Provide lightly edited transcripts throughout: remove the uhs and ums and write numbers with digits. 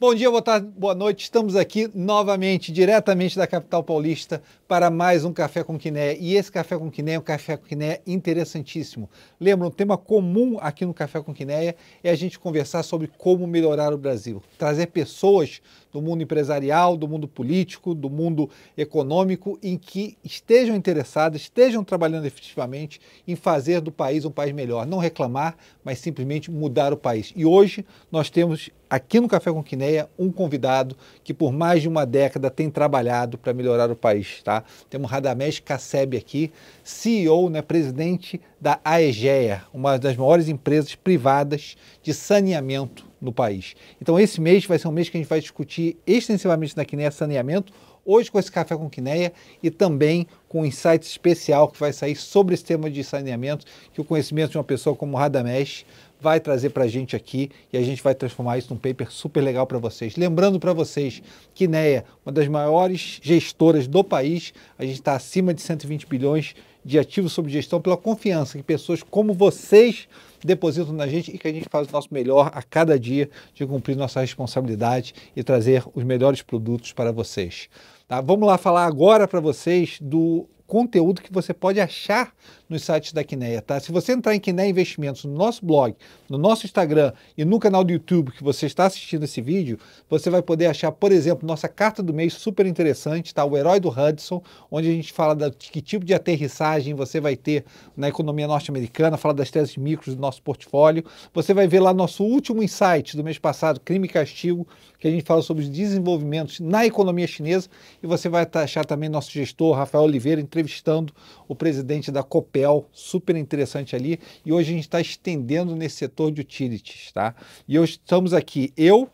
Bom dia, boa tarde, boa noite. Estamos aqui novamente, diretamente da capital paulista, para mais um Café com Quinéia. E esse Café com Quinéia é um Café com Quinéia interessantíssimo. Lembra, um tema comum aqui no Café com Quinéia é a gente conversar sobre como melhorar o Brasil. Trazer pessoas do mundo empresarial, do mundo político, do mundo econômico, em que estejam interessadas, estejam trabalhando efetivamente em fazer do país um país melhor. Não reclamar, mas simplesmente mudar o país. E hoje nós temos aqui no Café com Quinéia um convidado que por mais de uma década tem trabalhado para melhorar o país, tá? Temos Radamés Casseb aqui, CEO, né, presidente da Aegea, uma das maiores empresas privadas de saneamento no país. Então esse mês vai ser um mês que a gente vai discutir extensivamente na Quinéia saneamento, hoje com esse Café com Quinéia e também com um insight especial que vai sair sobre esse tema de saneamento, que o conhecimento de uma pessoa como Radamés vai trazer para a gente aqui e a gente vai transformar isso num paper super legal para vocês. Lembrando para vocês, Quinéia, uma das maiores gestoras do país, a gente está acima de 120 bilhões de ativos sob gestão pela confiança que pessoas como vocês depositam na gente e que a gente faz o nosso melhor a cada dia de cumprir nossa responsabilidade e trazer os melhores produtos para vocês. Tá? Vamos lá falar agora para vocês do conteúdo que você pode achar nos sites da Quinéia, tá? Se você entrar em Quinéia Investimentos no nosso blog, no nosso Instagram e no canal do YouTube que você está assistindo esse vídeo, você vai poder achar, por exemplo, nossa carta do mês super interessante, tá? O Herói do Hudson, onde a gente fala de que tipo de aterrissagem você vai ter na economia norte-americana, fala das teses micros do nosso portfólio. Você vai ver lá nosso último insight do mês passado, Crime e Castigo, que a gente fala sobre os desenvolvimentos na economia chinesa, e você vai achar também nosso gestor, Rafael Oliveira, entrevistando o presidente da Copel, super interessante ali, e hoje a gente está estendendo nesse setor de utilities, tá? E hoje estamos aqui, eu,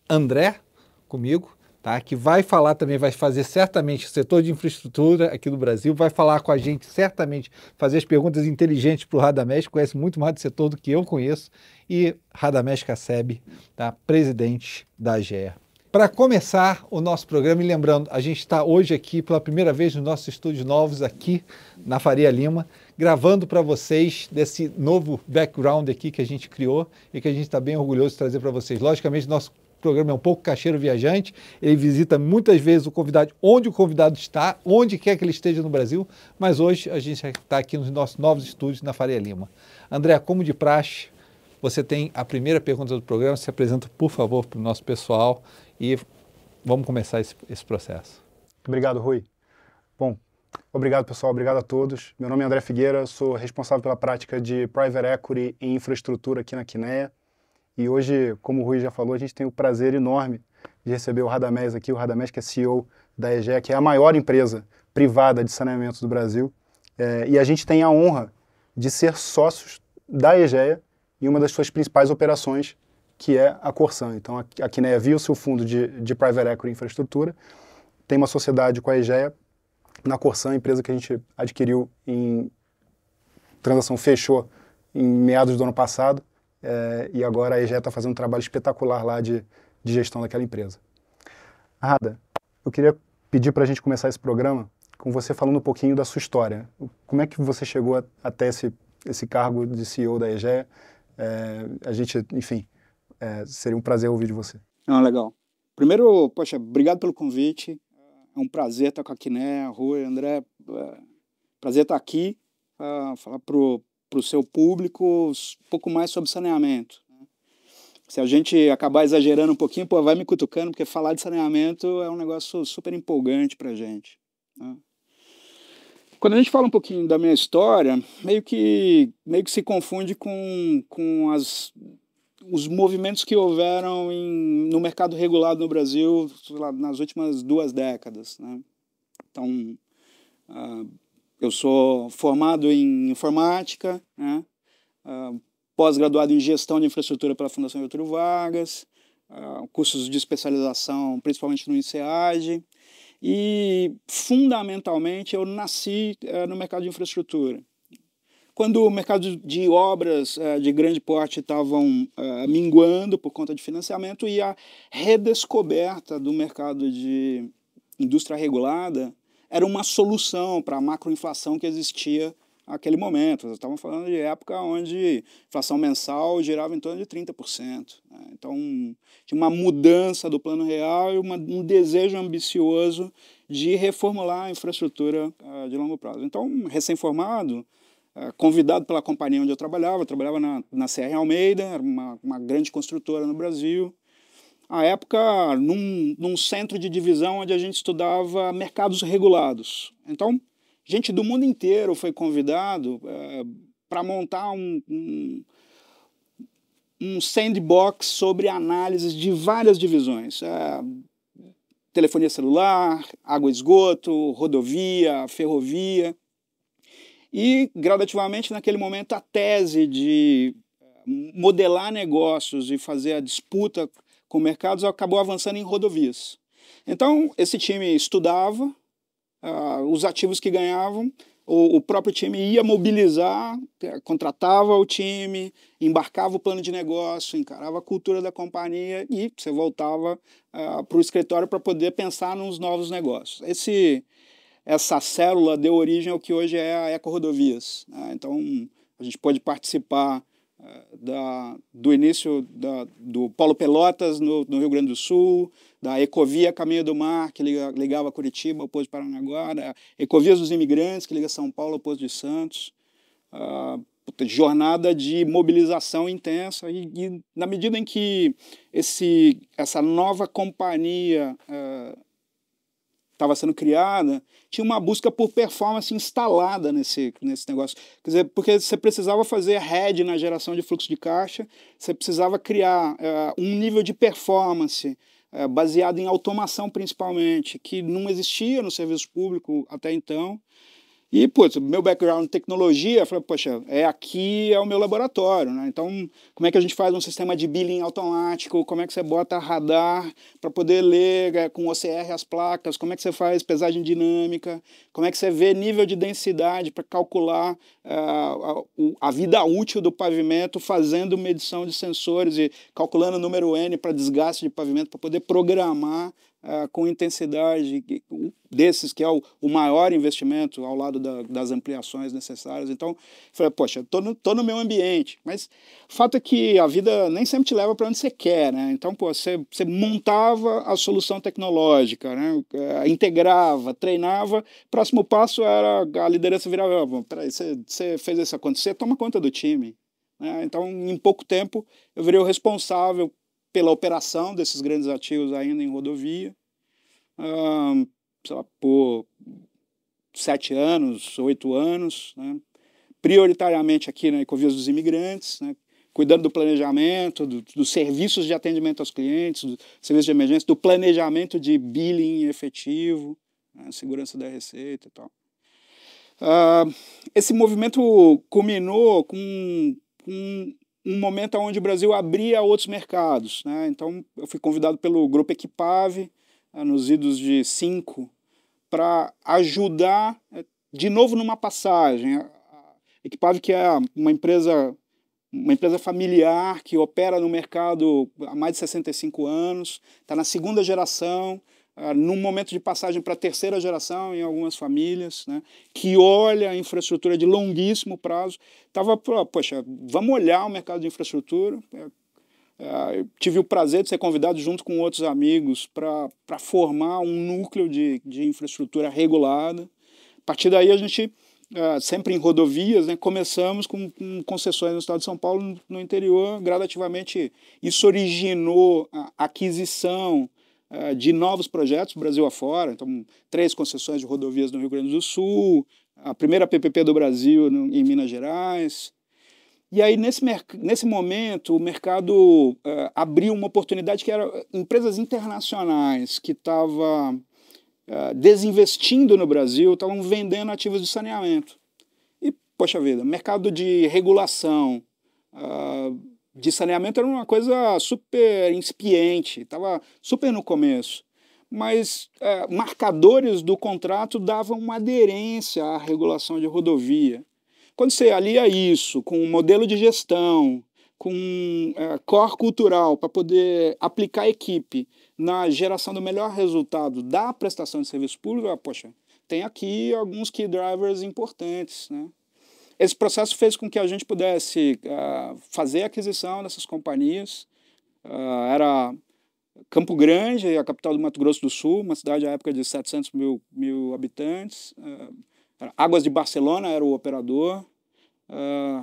André, comigo, tá? Que vai falar também, vai fazer certamente o setor de infraestrutura aqui do Brasil, vai falar com a gente certamente, fazer as perguntas inteligentes para o Radamés, que conhece muito mais do setor do que eu conheço, e Radamés Casseb, tá? Presidente da Aegea. Para começar o nosso programa, e lembrando, a gente está hoje aqui pela primeira vez nos nossos estúdios novos aqui na Faria Lima, gravando para vocês desse novo background aqui que a gente criou e que a gente está bem orgulhoso de trazer para vocês. Logicamente, nosso programa é um pouco cacheiro viajante, ele visita muitas vezes o convidado onde o convidado está, onde quer que ele esteja no Brasil, mas hoje a gente está aqui nos nossos novos estúdios na Faria Lima. André, como de praxe, você tem a primeira pergunta do programa, se apresenta, por favor, para o nosso pessoal e vamos começar esse processo. Obrigado, Rui. Bom, obrigado, pessoal. Obrigado a todos. Meu nome é André Figueira, sou responsável pela prática de Private Equity e infraestrutura aqui na Quinéia. E hoje, como o Rui já falou, a gente tem o prazer enorme de receber o Radamés aqui, o Radamés que é CEO da Aegea, que é a maior empresa privada de saneamento do Brasil. E a gente tem a honra de ser sócios da Aegea em uma das suas principais operações, que é a Corsan. Então, a Quinéia viu o seu fundo de Private Equity e infraestrutura, tem uma sociedade com a Aegea na Corsan, empresa que a gente adquiriu transação fechou em meados do ano passado, e agora a Aegea está fazendo um trabalho espetacular lá de gestão daquela empresa. Rada, eu queria pedir para a gente começar esse programa com você falando um pouquinho da sua história. Como é que você chegou até esse cargo de CEO da Aegea? A gente, enfim, seria um prazer ouvir de você. Legal. Primeiro, poxa, obrigado pelo convite. É um prazer estar com a Quinéia, Rui, André. Prazer estar aqui, falar para o seu público um pouco mais sobre saneamento. Se a gente acabar exagerando um pouquinho, vai me cutucando, porque falar de saneamento é um negócio super empolgante para a gente. Né? Quando a gente fala um pouquinho da minha história, meio que se confunde com os movimentos que houveram no mercado regulado no Brasil nas últimas 2 décadas. Né? Então, eu sou formado em informática, né? Pós-graduado em gestão de infraestrutura pela Fundação Getúlio Vargas, cursos de especialização principalmente no INSEAD, e fundamentalmente eu nasci no mercado de infraestrutura. Quando o mercado de obras de grande porte estavam minguando por conta de financiamento, e a redescoberta do mercado de indústria regulada era uma solução para a macroinflação que existia aquele momento. Nós estávamos falando de época onde a inflação mensal girava em torno de 30%. Né? Então, tinha uma mudança do plano real e um desejo ambicioso de reformular a infraestrutura de longo prazo. Então, recém-formado, convidado pela companhia onde eu trabalhava na CR Almeida, era uma grande construtora no Brasil. À época, num centro de divisão onde a gente estudava mercados regulados. Então, gente do mundo inteiro foi convidado para montar um sandbox sobre análises de várias divisões. Telefonia celular, água e esgoto, rodovia, ferrovia. E, gradativamente, naquele momento, a tese de modelar negócios e fazer a disputa com mercados acabou avançando em rodovias. Então, esse time estudava os ativos que ganhavam, o próprio time ia mobilizar, contratava o time, embarcava o plano de negócio, encarava a cultura da companhia e você voltava para o escritório para poder pensar nos novos negócios. Essa célula deu origem ao que hoje é a Eco Rodovias. Né? Então, a gente pôde participar do início do Polo Pelotas, no Rio Grande do Sul, da Ecovia Caminho do Mar, que ligava Curitiba ao Porto de Paranaguá, da Ecovias dos Imigrantes, que liga São Paulo ao Porto de Santos. Jornada de mobilização intensa e na medida em que essa nova companhia estava sendo criada, tinha uma busca por performance instalada nesse negócio. Quer dizer, porque você precisava fazer hedge na geração de fluxo de caixa, você precisava criar um nível de performance baseado em automação principalmente, que não existia no serviço público até então. E, putz, meu background em tecnologia, eu falei, poxa, aqui é o meu laboratório, né? Então, como é que a gente faz um sistema de billing automático? Como é que você bota radar para poder ler com OCR as placas? Como é que você faz pesagem dinâmica? Como é que você vê nível de densidade para calcular a vida útil do pavimento, fazendo medição de sensores e calculando o número N para desgaste de pavimento, para poder programar com intensidade desses, que é o maior investimento ao lado das ampliações necessárias. Então, falei, poxa, tô no meu ambiente. Mas o fato é que a vida nem sempre te leva para onde você quer, né? Então, você montava a solução tecnológica, né? Integrava, treinava. Próximo passo era a liderança virar, peraí, você fez isso acontecer, toma conta do time. Né? Então, em pouco tempo, eu virei o responsável pela operação desses grandes ativos ainda em rodovia, sei lá, por 7 anos, 8 anos, né? Prioritariamente aqui na Ecovias dos Imigrantes, né? Cuidando do planejamento, dos serviços de atendimento aos clientes, do serviço de emergência, do planejamento de billing efetivo, né? Segurança da receita e tal. Esse movimento culminou com um momento onde o Brasil abria outros mercados. Né? Então, eu fui convidado pelo Grupo Equipave, nos idos de 5, para ajudar, de novo, numa passagem. A Equipave, que é uma empresa familiar, que opera no mercado há mais de 65 anos, está na segunda geração, num momento de passagem para a terceira geração em algumas famílias, né, que olha a infraestrutura de longuíssimo prazo. Estava, poxa, vamos olhar o mercado de infraestrutura. Eu tive o prazer de ser convidado junto com outros amigos para formar um núcleo de infraestrutura regulada. A partir daí a gente, sempre em rodovias, né, começamos com concessões no estado de São Paulo, no interior. Gradativamente isso originou a aquisição de novos projetos, Brasil afora. Então, 3 concessões de rodovias no Rio Grande do Sul, a primeira PPP do Brasil em Minas Gerais. E aí, nesse momento, o mercado abriu uma oportunidade que era empresas internacionais que estavam desinvestindo no Brasil, estavam vendendo ativos de saneamento. E, poxa vida, mercado de regulação, de saneamento era uma coisa super incipiente, estava super no começo. Mas marcadores do contrato davam uma aderência à regulação de rodovia. Quando você alia isso com um modelo de gestão, com core cultural para poder aplicar a equipe na geração do melhor resultado da prestação de serviço público, poxa, tem aqui alguns key drivers importantes, né? esse processo fez com que a gente pudesse fazer a aquisição dessas companhias. Era Campo Grande, a capital do Mato Grosso do Sul, uma cidade à época de 700 mil habitantes. Águas de Barcelona era o operador.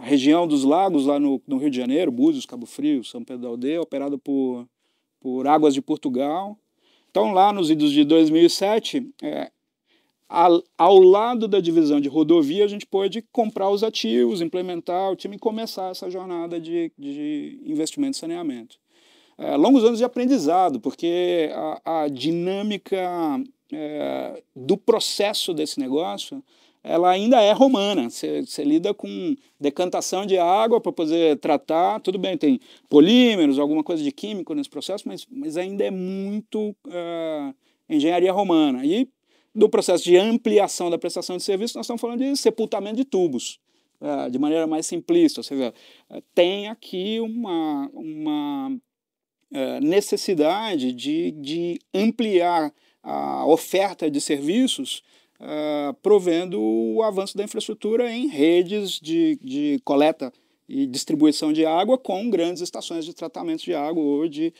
Região dos Lagos, lá no Rio de Janeiro, Búzios, Cabo Frio, São Pedro da Aldeia, operado por Águas de Portugal. Então, lá nos idos de 2007, ao lado da divisão de rodovia, a gente pôde comprar os ativos, implementar o time e começar essa jornada de investimento em saneamento. Longos anos de aprendizado, porque a dinâmica do processo desse negócio, ela ainda é romana. Você lida com decantação de água para poder tratar. Tudo bem, tem polímeros, alguma coisa de químico nesse processo, mas ainda é muito engenharia romana. E do processo de ampliação da prestação de serviço, nós estamos falando de sepultamento de tubos, de maneira mais simplista. Ou seja, tem aqui uma necessidade de ampliar a oferta de serviços, provendo o avanço da infraestrutura em redes de coleta e distribuição de água com grandes estações de tratamento de água ou de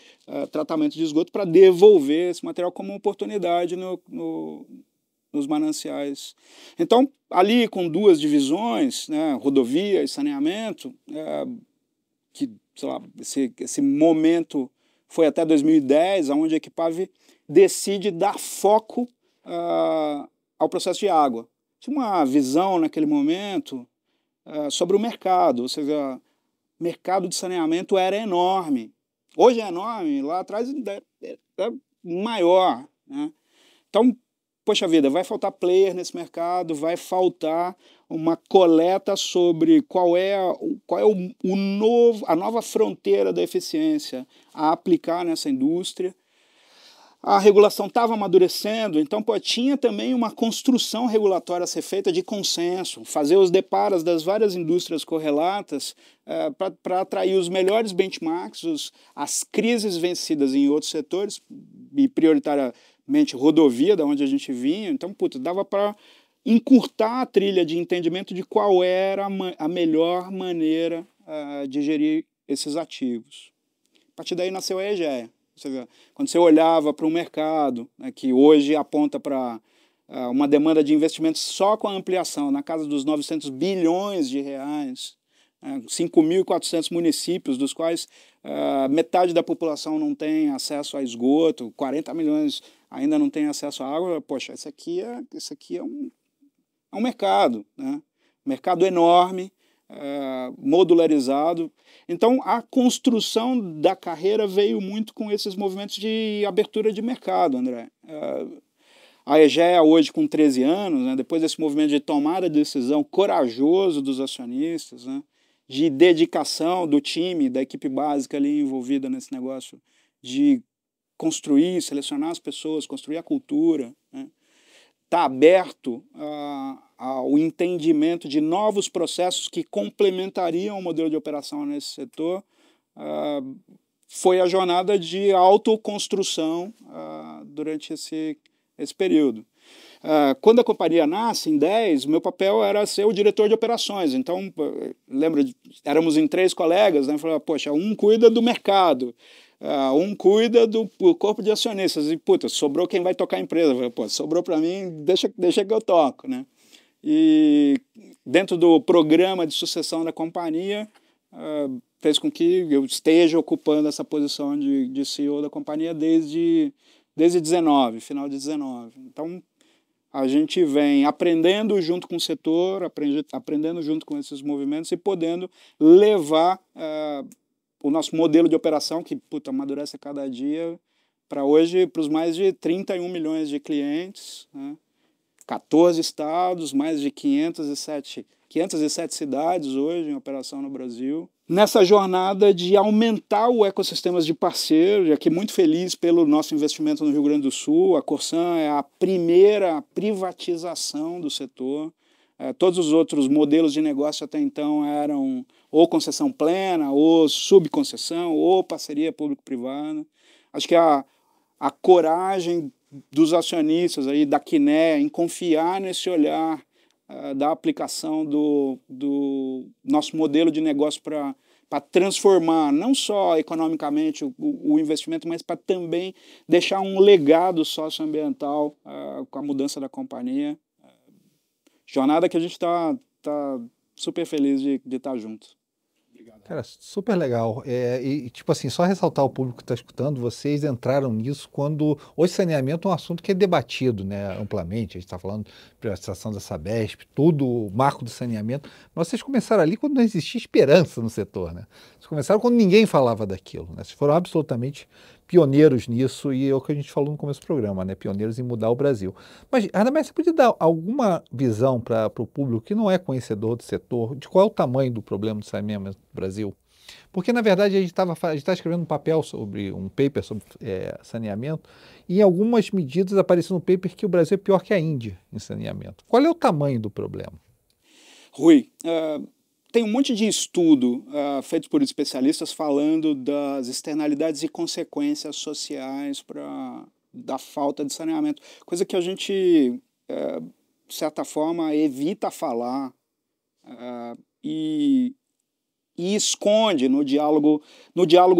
tratamento de esgoto para devolver esse material como oportunidade nos mananciais. Então, ali com duas divisões, né, rodovia e saneamento, que, sei lá, esse momento foi até 2010, onde a Equipave decide dar foco ao processo de água. Tinha uma visão naquele momento sobre o mercado, ou seja, o mercado de saneamento era enorme. Hoje é enorme, lá atrás é maior, né? Então, poxa vida, vai faltar player nesse mercado, vai faltar uma coleta sobre qual é a nova fronteira da eficiência a aplicar nessa indústria. A regulação estava amadurecendo, então tinha também uma construção regulatória a ser feita de consenso, fazer os deparos das várias indústrias correlatas para atrair os melhores benchmarks, as crises vencidas em outros setores, e prioritariamente rodovia, da onde a gente vinha. Então, dava para encurtar a trilha de entendimento de qual era a melhor maneira de gerir esses ativos. A partir daí nasceu a EGEA. Quando você olhava para um mercado, né, que hoje aponta para uma demanda de investimento só com a ampliação, na casa dos 900 bilhões de reais, 5.400 municípios, dos quais metade da população não tem acesso a esgoto, 40 milhões ainda não tem acesso à água. Poxa, isso aqui é um mercado, né? Mercado enorme, modularizado. Então, a construção da carreira veio muito com esses movimentos de abertura de mercado, André. A EGEA hoje com 13 anos, né, depois desse movimento de tomada de decisão corajoso dos acionistas, né, de dedicação do time, da equipe básica ali envolvida nesse negócio, de construir, selecionar as pessoas, construir a cultura, né, está aberto ao entendimento de novos processos que complementariam o modelo de operação nesse setor. Foi a jornada de autoconstrução durante esse período. Quando a companhia nasce, em 10, meu papel era ser o diretor de operações. Então, lembra, éramos em 3 colegas, né? Falava, poxa, um cuida do mercado, um cuida do corpo de acionistas, e sobrou quem vai tocar a empresa. Falei, sobrou para mim, deixa que eu toco, né? E dentro do programa de sucessão da companhia, fez com que eu esteja ocupando essa posição de CEO da companhia desde 19, final de 19. Então, a gente vem aprendendo junto com o setor, aprendendo junto com esses movimentos e podendo levar o nosso modelo de operação, que amadurece a cada dia, para hoje, para os mais de 31 milhões de clientes, né? 14 estados, mais de 507 cidades hoje em operação no Brasil. Nessa jornada de aumentar o ecossistema de parceiros, e aqui muito feliz pelo nosso investimento no Rio Grande do Sul. A Corsan é a primeira privatização do setor. Todos os outros modelos de negócio até então eram ou concessão plena, ou subconcessão, ou parceria público-privada. Acho que a coragem dos acionistas aí da Quiné em confiar nesse olhar da aplicação do nosso modelo de negócio para transformar não só economicamente o investimento, mas para também deixar um legado socioambiental com a mudança da companhia. Jornada que a gente está super feliz de estar junto. Cara, super legal. Tipo assim, só ressaltar o público que está escutando, vocês entraram nisso quando hoje saneamento é um assunto que é debatido, né, amplamente. A gente está falando de privatização da Sabesp, tudo, o marco do saneamento. Mas vocês começaram ali quando não existia esperança no setor, né? Vocês começaram quando ninguém falava daquilo, né? Vocês foram absolutamente pioneiros nisso e é o que a gente falou no começo do programa, né? Pioneiros em mudar o Brasil. Mas, Radamés, você podia dar alguma visão para o público que não é conhecedor do setor, de qual é o tamanho do problema do saneamento no Brasil? Porque, na verdade, a gente está escrevendo um papel sobre um paper sobre saneamento e em algumas medidas apareceu no paper que o Brasil é pior que a Índia em saneamento. Qual é o tamanho do problema? Rui, tem um monte de estudo feito por especialistas falando das externalidades e consequências sociais da falta de saneamento, coisa que a gente, de certa forma, evita falar e esconde no diálogo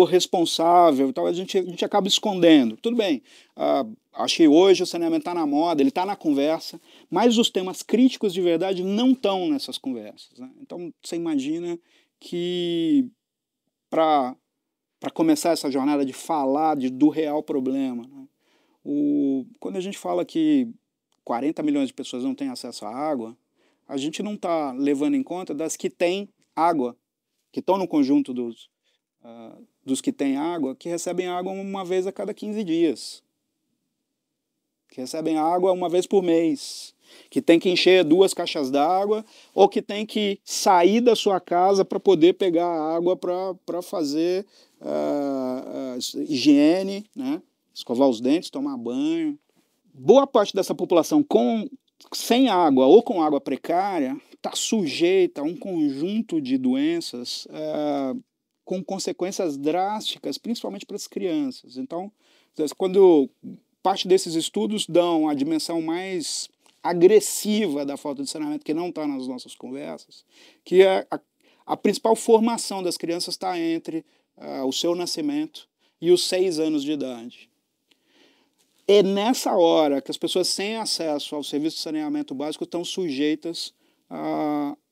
responsável. Então a gente acaba escondendo. Tudo bem, acho que hoje o saneamento está na moda, ele está na conversa, mas os temas críticos de verdade não estão nessas conversas, né? Então você imagina que para começar essa jornada de falar do real problema, né? Quando a gente fala que 40 milhões de pessoas não têm acesso à água, a gente não está levando em conta das que têm água, que estão no conjunto dos que têm água, que recebem água uma vez a cada 15 dias, que recebem água uma vez por mês, que tem que encher 2 caixas d'água, ou que tem que sair da sua casa para poder pegar água para fazer higiene, né? Escovar os dentes, tomar banho. Boa parte dessa população sem água ou com água precária está sujeita a um conjunto de doenças com consequências drásticas, principalmente para as crianças. Então, quando parte desses estudos dão a dimensão mais agressiva da falta de saneamento, que não está nas nossas conversas, que a principal formação das crianças está entre o seu nascimento e os 6 anos de idade. É nessa hora que as pessoas sem acesso ao serviço de saneamento básico estão sujeitas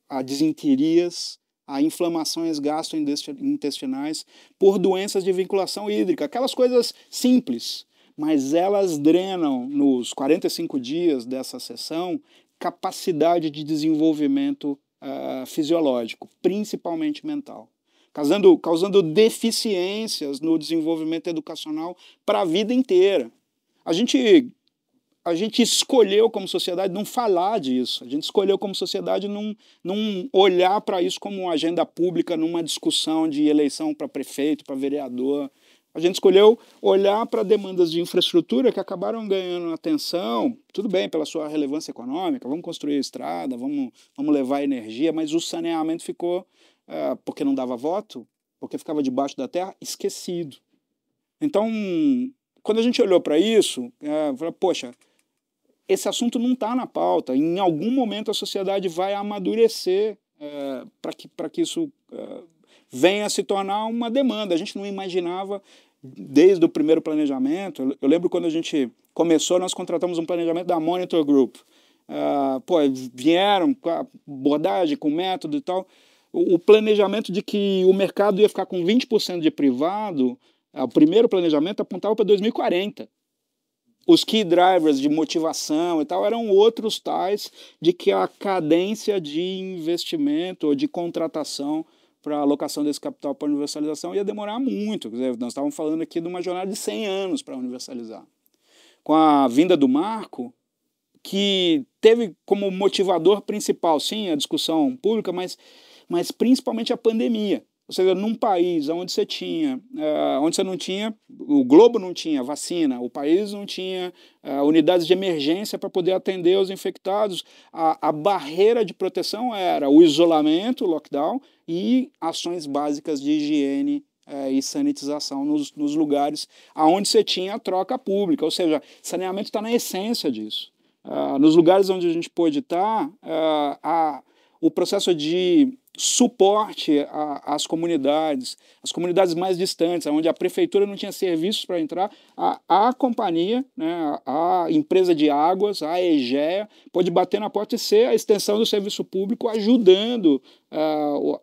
a desinterias, a inflamações gastrointestinais por doenças de vinculação hídrica, aquelas coisas simples, mas elas drenam nos 45 dias dessa sessão capacidade de desenvolvimento fisiológico, principalmente mental, causando deficiências no desenvolvimento educacional para a vida inteira. A gente escolheu como sociedade não falar disso, a gente escolheu como sociedade não olhar para isso como uma agenda pública numa discussão de eleição para prefeito, para vereador. A gente escolheu olhar para demandas de infraestrutura que acabaram ganhando atenção, tudo bem, pela sua relevância econômica, vamos construir estrada, vamos levar energia, mas o saneamento ficou, porque não dava voto, porque ficava debaixo da terra, esquecido. Então, quando a gente olhou para isso, falou, poxa, esse assunto não está na pauta. Em algum momento a sociedade vai amadurecer para que isso venha a se tornar uma demanda. A gente não imaginava desde o primeiro planejamento. Eu lembro quando a gente começou, nós contratamos um planejamento da Monitor Group. Vieram com a abordagem, com método e tal. O planejamento de que o mercado ia ficar com 20% de privado, o primeiro planejamento apontava para 2040. Os key drivers de motivação e tal eram outros tais de que a cadência de investimento ou de contratação para a alocação desse capital para universalização ia demorar muito. Quer dizer, nós estávamos falando aqui de uma jornada de 100 anos para universalizar. Com a vinda do marco, que teve como motivador principal, sim, a discussão pública, mas principalmente a pandemia. Ou seja, num país onde você não tinha, o globo não tinha vacina, o país não tinha unidades de emergência para poder atender os infectados, a barreira de proteção era o isolamento, o lockdown, e ações básicas de higiene e sanitização nos lugares onde você tinha a troca pública. Ou seja, saneamento está na essência disso. nos lugares onde a gente pôde estar, o processo de suporte às comunidades, as comunidades mais distantes, onde a prefeitura não tinha serviços para entrar, a companhia, né, a empresa de águas, a EGEA, pôde bater na porta e ser a extensão do serviço público, ajudando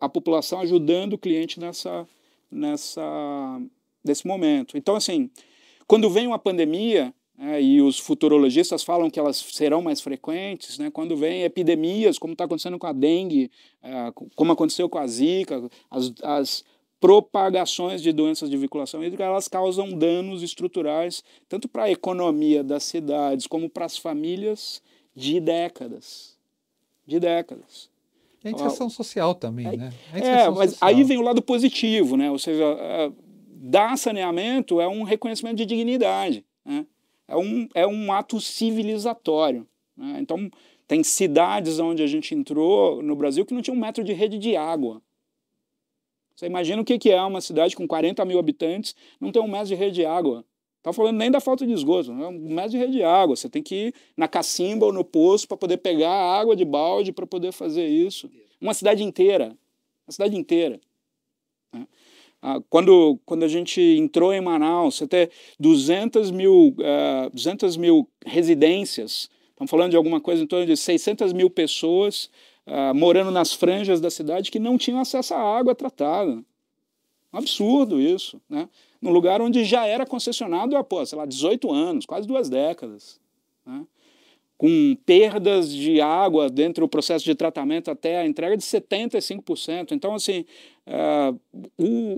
a população, ajudando o cliente nesse momento. Então, assim, quando vem uma pandemia, e os futurologistas falam que elas serão mais frequentes, né, quando vem epidemias, como está acontecendo com a dengue, como aconteceu com a zika, as propagações de doenças de vinculação hídrica, elas causam danos estruturais, tanto para a economia das cidades, como para as famílias, de décadas. De décadas. E a inserção social também, né? Mas social. Aí vem o lado positivo, né? Ou seja, dar saneamento é um reconhecimento de dignidade, né? É um ato civilizatório, né? Então, tem cidades onde a gente entrou no Brasil que não tinha 1 metro de rede de água. Você imagina o que é uma cidade com 40 mil habitantes, não tem 1 metro de rede de água. Não está falando nem da falta de esgoto, não é 1 metro de rede de água. Você tem que ir na cacimba ou no poço para poder pegar a água de balde para poder fazer isso. Uma cidade inteira. Uma cidade inteira. Né? Quando a gente entrou em Manaus, você tem 200 mil residências, estamos falando de alguma coisa em torno de 600 mil pessoas morando nas franjas da cidade que não tinham acesso à água tratada. Um absurdo isso, né? Num lugar onde já era concessionado há, sei lá, 18 anos, quase 2 décadas. Né? Com perdas de água dentro do processo de tratamento até a entrega de 75%. Então, assim,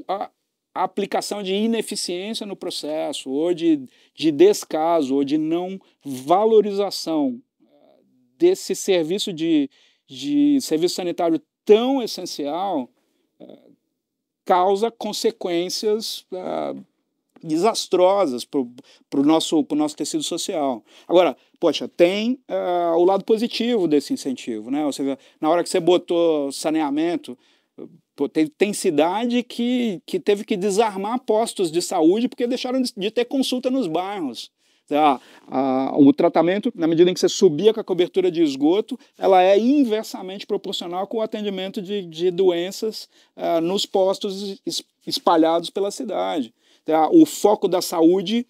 a aplicação de ineficiência no processo, ou de descaso, ou de não valorização desse serviço serviço sanitário tão essencial, causa consequências desastrosas para o nosso tecido social. Agora, poxa, tem o lado positivo desse incentivo, né? Ou seja, na hora que você botou saneamento, tem cidade que teve que desarmar postos de saúde porque deixaram de ter consulta nos bairros. O tratamento, na medida em que você subia com a cobertura de esgoto, ela é inversamente proporcional com o atendimento de doenças nos postos espalhados pela cidade. O foco da saúde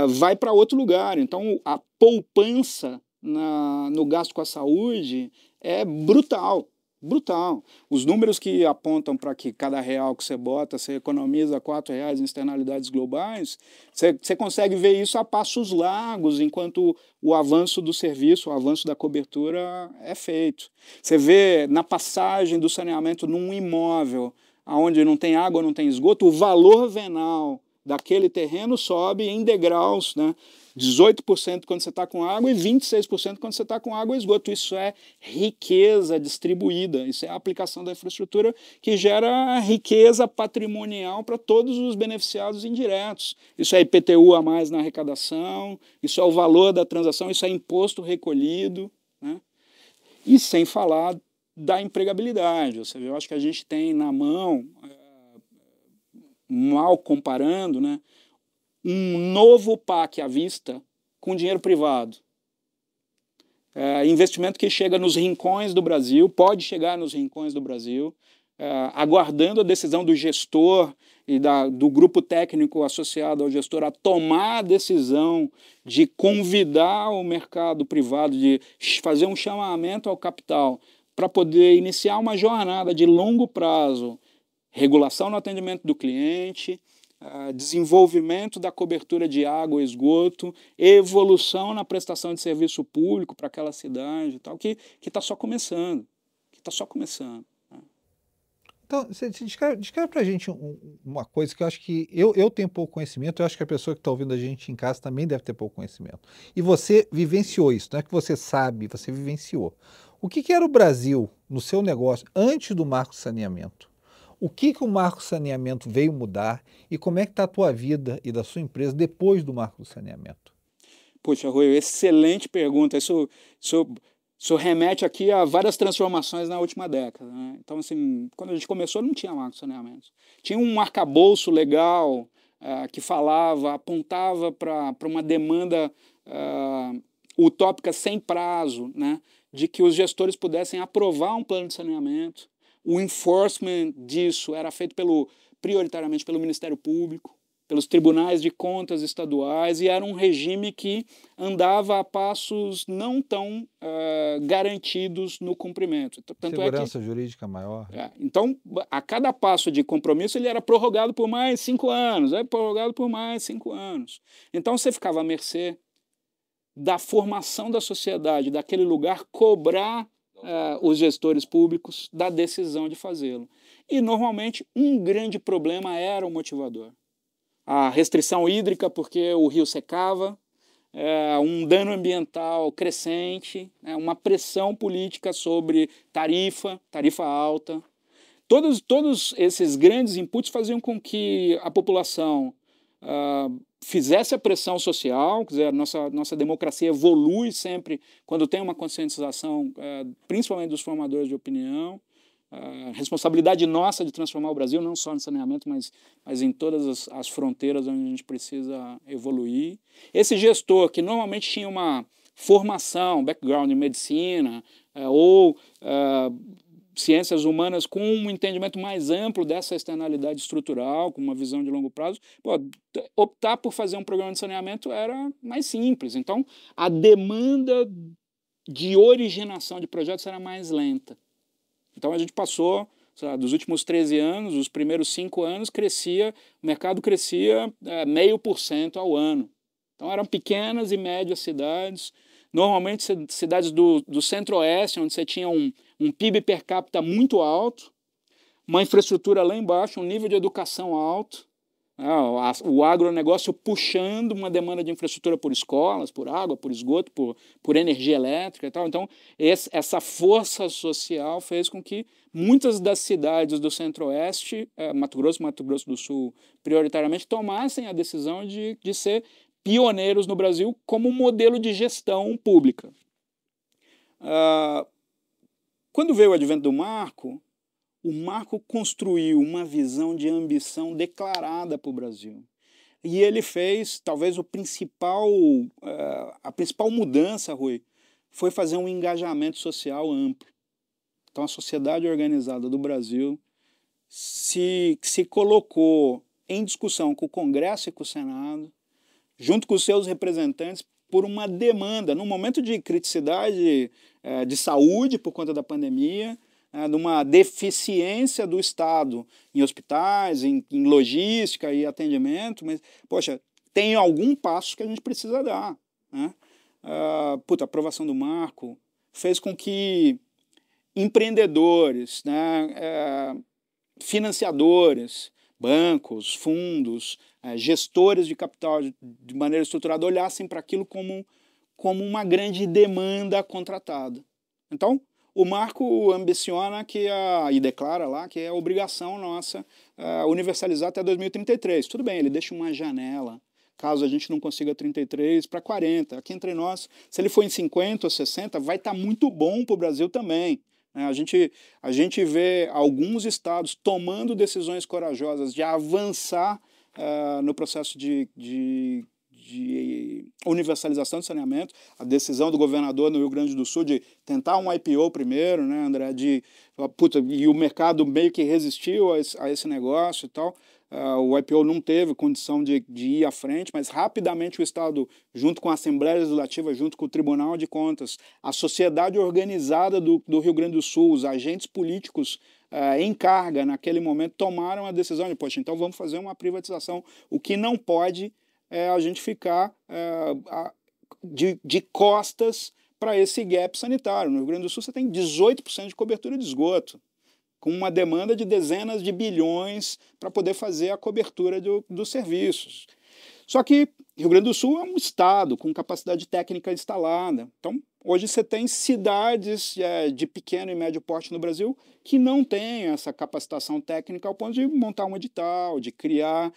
vai para outro lugar. Então, a poupança no gasto com a saúde é brutal. Brutal. Os números que apontam para que cada real que você bota, você economiza R$4 em externalidades globais, você consegue ver isso a passos largos, enquanto o avanço do serviço, o avanço da cobertura é feito. Você vê na passagem do saneamento num imóvel, onde não tem água, não tem esgoto, o valor venal daquele terreno sobe em degraus, né? 18% quando você está com água e 26% quando você está com água e esgoto. Isso é riqueza distribuída, isso é a aplicação da infraestrutura que gera riqueza patrimonial para todos os beneficiados indiretos. Isso é IPTU a mais na arrecadação, isso é o valor da transação, isso é imposto recolhido, né? E sem falar da empregabilidade. Ou seja, eu acho que a gente tem na mão, mal comparando, né, um novo PAC à vista com dinheiro privado. Investimento que chega nos rincões do Brasil, pode chegar nos rincões do Brasil, aguardando a decisão do gestor e do grupo técnico associado ao gestor a tomar a decisão de convidar o mercado privado, de fazer um chamamento ao capital para poder iniciar uma jornada de longo prazo, regulação no atendimento do cliente, desenvolvimento da cobertura de água e esgoto, evolução na prestação de serviço público para aquela cidade, tal, que está só começando, né? Então, você descreve para a gente uma coisa que eu acho que eu tenho pouco conhecimento, eu acho que a pessoa que está ouvindo a gente em casa também deve ter pouco conhecimento. E você vivenciou isso, não é que você sabe, você vivenciou. O que era o Brasil no seu negócio antes do marco de saneamento? O que o marco de saneamento veio mudar e como é que está a tua vida e da sua empresa depois do marco do saneamento? Poxa, Rui, excelente pergunta. Isso remete aqui a várias transformações na última década, né? Então, assim, quando a gente começou não tinha marco de saneamento. Tinha um arcabouço legal que apontava para uma demanda utópica sem prazo, né, de que os gestores pudessem aprovar um plano de saneamento. O enforcement disso era feito prioritariamente pelo Ministério Público, pelos tribunais de contas estaduais, e era um regime que andava a passos não tão garantidos no cumprimento. Tanto segurança jurídica maior. Então, a cada passo de compromisso, ele era prorrogado por mais 5 anos, prorrogado por mais 5 anos. Então, você ficava à mercê da formação da sociedade, daquele lugar, cobrar os gestores públicos da decisão de fazê-lo. E, normalmente, um grande problema era o motivador. A restrição hídrica, porque o rio secava, um dano ambiental crescente, uma pressão política sobre tarifa alta. Todos esses grandes inputs faziam com que a população fizesse a pressão social. Quer dizer, a nossa democracia evolui sempre quando tem uma conscientização, principalmente dos formadores de opinião. A responsabilidade nossa de transformar o Brasil, não só no saneamento, mas em todas as fronteiras onde a gente precisa evoluir. Esse gestor, que normalmente tinha uma formação, background em medicina ou ciências humanas com um entendimento mais amplo dessa externalidade estrutural, com uma visão de longo prazo, optar por fazer um programa de saneamento era mais simples. Então, a demanda de originação de projetos era mais lenta. Então a gente passou, dos últimos 13 anos, os primeiros 5 anos, o mercado crescia 0,5% ao ano. Então eram pequenas e médias cidades, normalmente cidades do centro-oeste, onde você tinha um PIB per capita muito alto, uma infraestrutura lá embaixo, um nível de educação alto, o agronegócio puxando uma demanda de infraestrutura por escolas, por água, por esgoto, por energia elétrica e tal. Então, essa força social fez com que muitas das cidades do Centro-Oeste, Mato Grosso do Sul, prioritariamente, tomassem a decisão de ser pioneiros no Brasil como modelo de gestão pública. Quando veio o advento do Marco, o Marco construiu uma visão de ambição declarada para o Brasil. E ele fez, talvez, a principal mudança, Rui, foi fazer um engajamento social amplo. Então, a sociedade organizada do Brasil se colocou em discussão com o Congresso e com o Senado, junto com os seus representantes, por uma demanda, num momento de criticidade de saúde por conta da pandemia, numa deficiência do Estado em hospitais, em logística e atendimento, mas, poxa, tem algum passo que a gente precisa dar, né? A aprovação do Marco fez com que empreendedores, né, financiadores, bancos, fundos, gestores de capital de maneira estruturada olhassem para aquilo como uma grande demanda contratada. Então, o Marco ambiciona e declara lá que é obrigação nossa universalizar até 2033. Tudo bem, ele deixa uma janela, caso a gente não consiga 33, para 40. Aqui entre nós, se ele for em 50 ou 60, vai estar muito bom para o Brasil também. A gente vê alguns estados tomando decisões corajosas de avançar no processo de universalização do saneamento, a decisão do governador no Rio Grande do Sul de tentar um IPO primeiro, né, André, e o mercado meio que resistiu a esse negócio e tal. O IPO não teve condição de ir à frente, mas rapidamente o Estado, junto com a Assembleia Legislativa, junto com o Tribunal de Contas, a sociedade organizada do Rio Grande do Sul, os agentes políticos em carga naquele momento, tomaram a decisão de, poxa, então vamos fazer uma privatização. O que não pode a gente ficar de costas para esse gap sanitário. No Rio Grande do Sul você tem 18% de cobertura de esgoto, com uma demanda de dezenas de bilhões para poder fazer a cobertura dos serviços. Só que Rio Grande do Sul é um estado com capacidade técnica instalada. Então, hoje você tem cidades de pequeno e médio porte no Brasil que não têm essa capacitação técnica ao ponto de montar um edital, de criar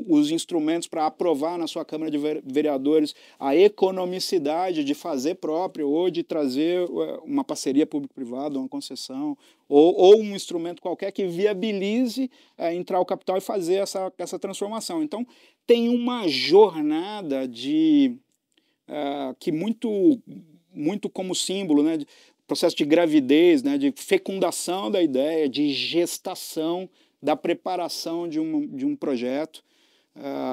os instrumentos para aprovar na sua Câmara de Vereadores a economicidade de fazer próprio ou de trazer uma parceria público-privada, uma concessão, ou um instrumento qualquer que viabilize entrar o capital e fazer essa transformação. Então, tem uma jornada de que muito como símbolo, né, processo de gravidez, né, de fecundação da ideia, de gestação, da preparação de um projeto,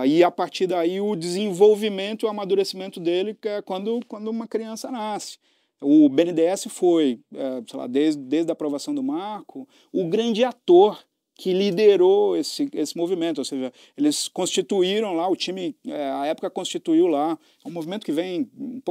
e a partir daí o desenvolvimento e o amadurecimento dele, que é quando uma criança nasce. O BNDES foi, sei lá, desde a aprovação do marco, o grande ator que liderou esse movimento, ou seja, eles constituíram lá, o time, à época constituiu lá, é um movimento que vem um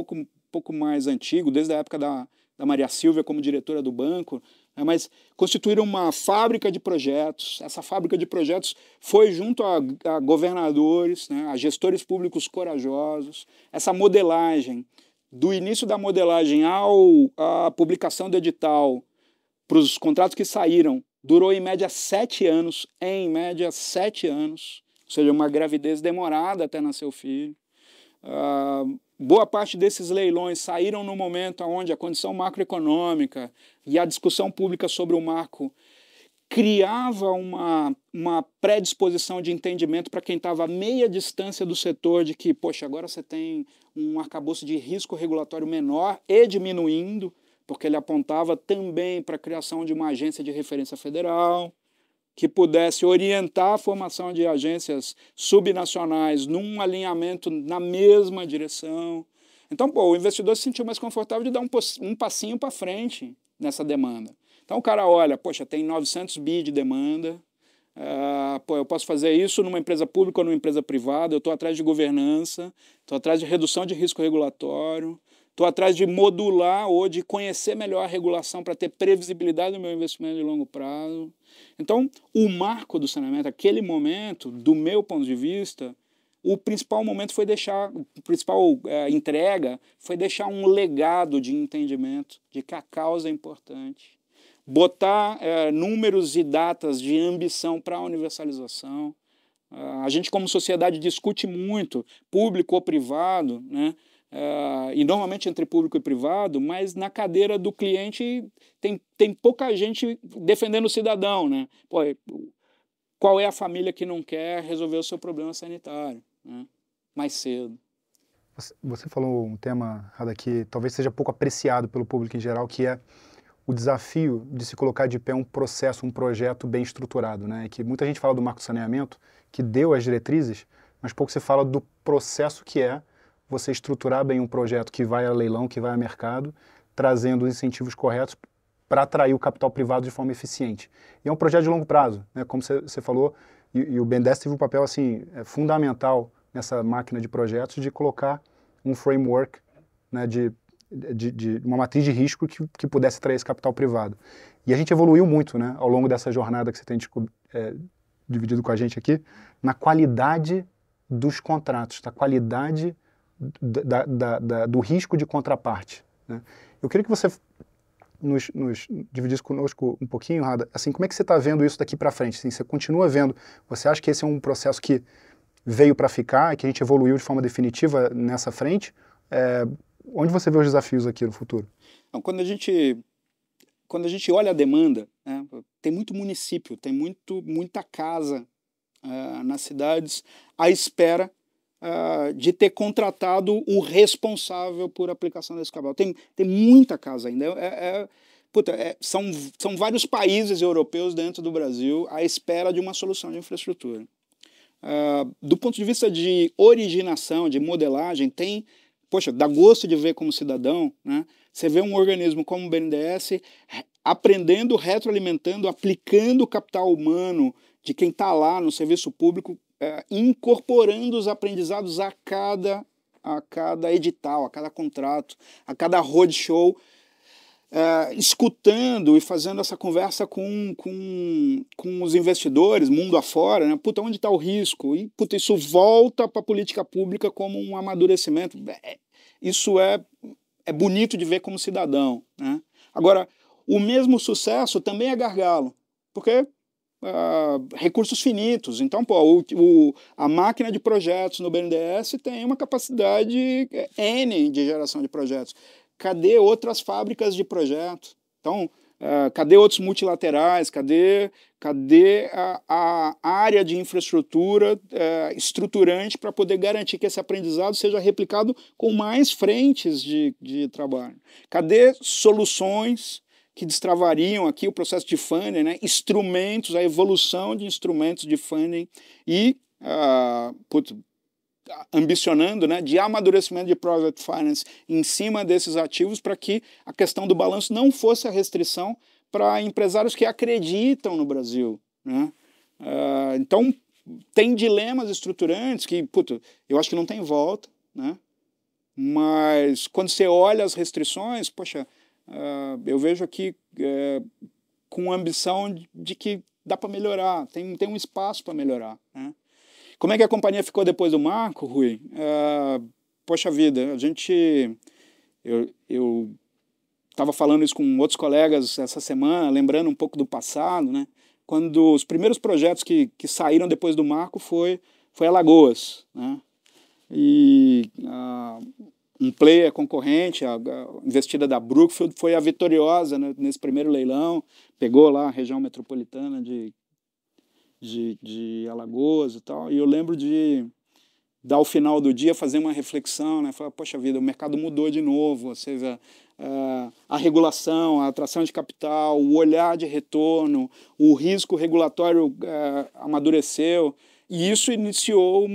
pouco mais antigo, desde a época da Maria Silvia como diretora do banco, mas constituíram uma fábrica de projetos. Essa fábrica de projetos foi junto a governadores, né, a gestores públicos corajosos. Essa modelagem, do início da modelagem à publicação do edital, para os contratos que saíram, durou em média 7 anos, ou seja, uma gravidez demorada até nascer o filho. Boa parte desses leilões saíram no momento onde a condição macroeconômica e a discussão pública sobre o marco criava uma predisposição de entendimento para quem estava a meia distância do setor de que, poxa, agora você tem um arcabouço de risco regulatório menor e diminuindo, porque ele apontava também para a criação de uma agência de referência federal, que pudesse orientar a formação de agências subnacionais num alinhamento na mesma direção. Então, o investidor se sentiu mais confortável de dar um passinho para frente nessa demanda. Então, o cara olha, poxa, tem 900 bi de demanda, eu posso fazer isso numa empresa pública ou numa empresa privada, eu estou atrás de governança, estou atrás de redução de risco regulatório, estou atrás de modular ou de conhecer melhor a regulação para ter previsibilidade do meu investimento de longo prazo. Então, o marco do saneamento, aquele momento, do meu ponto de vista, o principal momento foi deixar, a principal entrega foi deixar um legado de entendimento de que a causa é importante. Botar números e datas de ambição para a universalização. A gente, como sociedade, discute muito, público ou privado, né? E normalmente entre público e privado, mas na cadeira do cliente tem pouca gente defendendo o cidadão, né? Qual é a família que não quer resolver o seu problema sanitário, né, mais cedo? Você falou um tema, Rada, que talvez seja pouco apreciado pelo público em geral, que é o desafio de se colocar de pé um processo, um projeto bem estruturado, né? Que muita gente fala do marco de saneamento, que deu as diretrizes, mas pouco se fala do processo que é você estruturar bem um projeto que vai a leilão, que vai a mercado, trazendo os incentivos corretos para atrair o capital privado de forma eficiente. E é um projeto de longo prazo, né? Como você falou, e o BNDES teve um papel assim, fundamental nessa máquina de projetos de colocar um framework, né, de uma matriz de risco que pudesse atrair esse capital privado. E a gente evoluiu muito, né, ao longo dessa jornada que você tem dividido com a gente aqui, na qualidade dos contratos, da qualidade do risco de contraparte, né? Eu queria que você nos dividisse conosco um pouquinho, Rada, assim, como é que você está vendo isso daqui para frente? Assim, você continua vendo, você acha que esse é um processo que veio para ficar, que a gente evoluiu de forma definitiva nessa frente? Onde você vê os desafios aqui no futuro? Então, quando a gente olha a demanda, né, tem muito município, tem muita casa nas cidades à espera de ter contratado o responsável por aplicação desse cabal. Tem muita casa ainda. São vários países europeus dentro do Brasil à espera de uma solução de infraestrutura. Do ponto de vista de originação, de modelagem, dá gosto de ver como cidadão, né? Você vê um organismo como o BNDES aprendendo, retroalimentando, aplicando o capital humano de quem está lá no serviço público, incorporando os aprendizados a cada edital, a cada contrato, a cada roadshow, escutando e fazendo essa conversa com os investidores, mundo afora, né? Onde está o risco? E isso volta para a política pública como um amadurecimento. Isso é bonito de ver como cidadão, né? Agora, o mesmo sucesso também é gargalo, porque recursos finitos. Então, a máquina de projetos no BNDES tem uma capacidade N de geração de projetos. Cadê outras fábricas de projetos? Então, Cadê outros multilaterais? Cadê a área de infraestrutura estruturante para poder garantir que esse aprendizado seja replicado com mais frentes de trabalho? Cadê soluções que destravariam aqui o processo de funding, né? Instrumentos, a evolução de instrumentos de funding e ambicionando, né, de amadurecimento de private finance em cima desses ativos para que a questão do balanço não fosse a restrição para empresários que acreditam no Brasil, né? Então, tem dilemas estruturantes que, eu acho que não tem volta, né? Mas quando você olha as restrições, poxa, eu vejo aqui com ambição de que dá para melhorar, tem um espaço para melhorar, né? Como é que a companhia ficou depois do marco, Rui? Poxa vida, eu estava falando isso com outros colegas essa semana, lembrando um pouco do passado, né? Quando os primeiros projetos que saíram depois do marco foi Alagoas, né? E um player concorrente, a investida da Brookfield, foi a vitoriosa, né, nesse primeiro leilão, pegou lá a região metropolitana de Alagoas e tal, e eu lembro de dar ao final do dia fazer uma reflexão, né, falar, poxa vida, o mercado mudou de novo, ou seja, a regulação, a atração de capital, o olhar de retorno, o risco regulatório amadureceu, e isso iniciou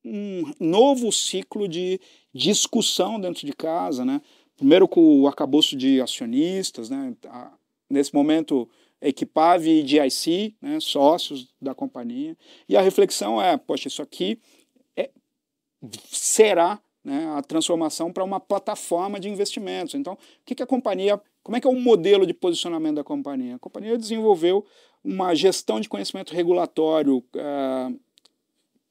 um novo ciclo de discussão dentro de casa, né? Primeiro com o arcabouço de acionistas, né? Nesse momento Equipave e GIC, né, sócios da companhia, e a reflexão poxa, isso aqui será, né, a transformação para uma plataforma de investimentos. Então, como é que é o modelo de posicionamento da companhia? A companhia desenvolveu uma gestão de conhecimento regulatório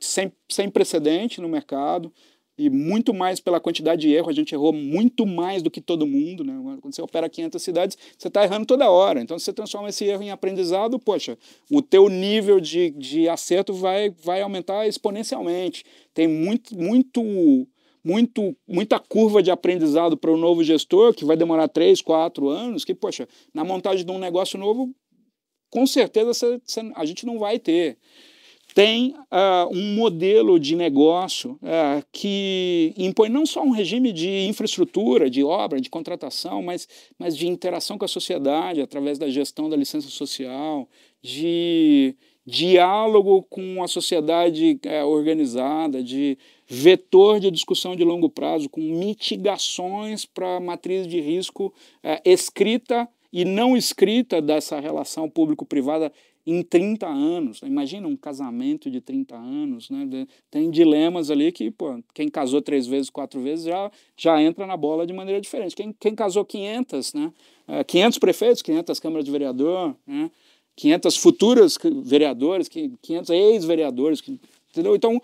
sem precedente no mercado, e muito mais pela quantidade de erro, a gente errou muito mais do que todo mundo, né? Quando você opera 500 cidades, você está errando toda hora, então se você transforma esse erro em aprendizado, poxa, o teu nível de acerto vai aumentar exponencialmente. Tem muita curva de aprendizado para o novo gestor, que vai demorar 3, 4 anos, que, poxa, na montagem de um negócio novo, com certeza a gente não vai ter. Tem um modelo de negócio que impõe não só um regime de infraestrutura, de obra, de contratação, mas de interação com a sociedade através da gestão da licença social, de diálogo com a sociedade organizada, de vetor de discussão de longo prazo, com mitigações para a matriz de risco escrita e não escrita dessa relação público-privada em 30 anos. Imagina um casamento de 30 anos, né? Tem dilemas ali que, quem casou 3 vezes, 4 vezes, já entra na bola de maneira diferente. Quem casou 500, né? 500 prefeitos, 500 câmaras de vereador, né? 500 futuros vereadores, 500 ex-vereadores, entendeu? Então,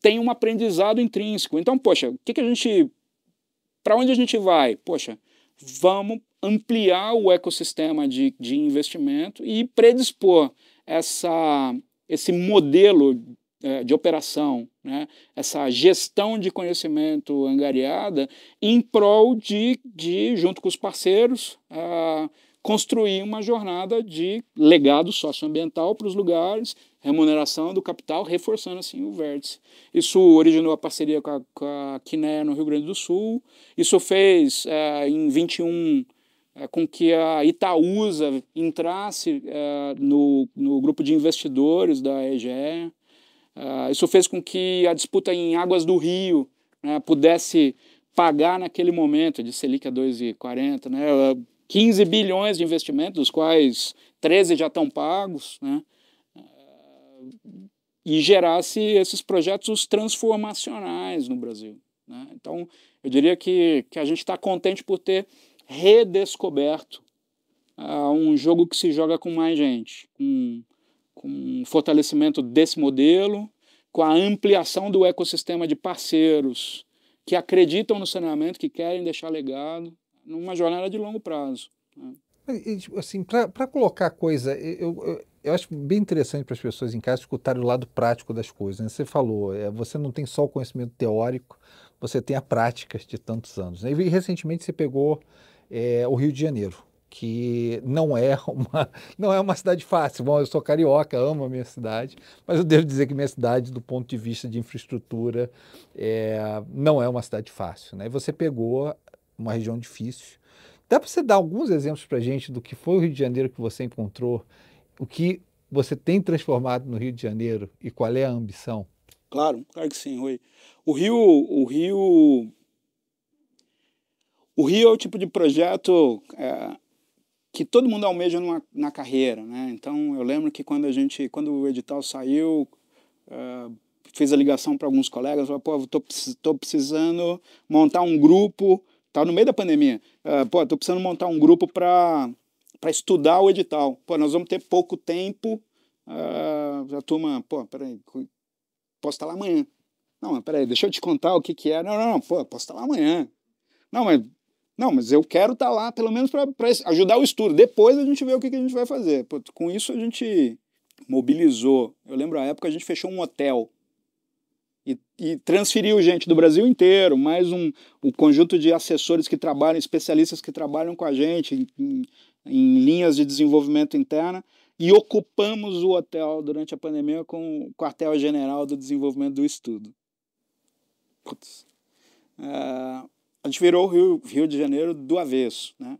tem um aprendizado intrínseco. Então, poxa, para onde a gente vai? Poxa, vamos ampliar o ecossistema de investimento e predispor esse modelo de operação, né? Essa gestão de conhecimento angariada em prol de junto com os parceiros, construir uma jornada de legado socioambiental para os lugares, remuneração do capital, reforçando assim o vértice. Isso originou a parceria com a Kinea no Rio Grande do Sul, isso fez em 21 com que a Itaúsa entrasse no grupo de investidores da EGE. Isso fez com que a disputa em Águas do Rio, né, pudesse pagar naquele momento, de Selic a 2,40, né, 15 bilhões de investimentos, dos quais 13 já estão pagos, né, e gerasse esses projetos transformacionais no Brasil, né. Então, eu diria que a gente está contente por ter redescoberto um jogo que se joga com mais gente, com fortalecimento desse modelo, com a ampliação do ecossistema de parceiros que acreditam no saneamento, que querem deixar legado, numa jornada de longo prazo, né? Assim, para colocar a coisa, eu acho bem interessante para as pessoas em casa escutarem o lado prático das coisas, né? Você falou, você não tem só o conhecimento teórico, você tem a prática de tantos anos, né? E recentemente você pegou o Rio de Janeiro, que não é uma cidade fácil. Bom, eu sou carioca, amo a minha cidade, mas eu devo dizer que minha cidade, do ponto de vista de infraestrutura, não é uma cidade fácil, né? E você pegou uma região difícil. Dá para você dar alguns exemplos para a gente do que foi o Rio de Janeiro que você encontrou, o que você tem transformado no Rio de Janeiro e qual é a ambição? Claro, claro que sim, Rui. O Rio é o tipo de projeto que todo mundo almeja na carreira, né? Então eu lembro que quando o edital saiu, fiz a ligação para alguns colegas, falei, pô, tô precisando montar um grupo, tá no meio da pandemia, tô precisando montar um grupo para estudar o edital. Pô, nós vamos ter pouco tempo, a turma, pô, peraí, posso estar lá amanhã. Não, mas peraí, deixa eu te contar o que é. Não, pô, posso estar lá amanhã. Não, mas eu quero estar lá, pelo menos para ajudar o estudo. Depois a gente vê o que a gente vai fazer. Pô, com isso a gente mobilizou. Eu lembro a época a gente fechou um hotel e transferiu gente do Brasil inteiro, mais um conjunto de assessores que trabalham, especialistas que trabalham com a gente em linhas de desenvolvimento interna, e ocupamos o hotel durante a pandemia com o quartel-general do desenvolvimento do estudo. Putz. A gente virou o Rio de Janeiro do avesso, né?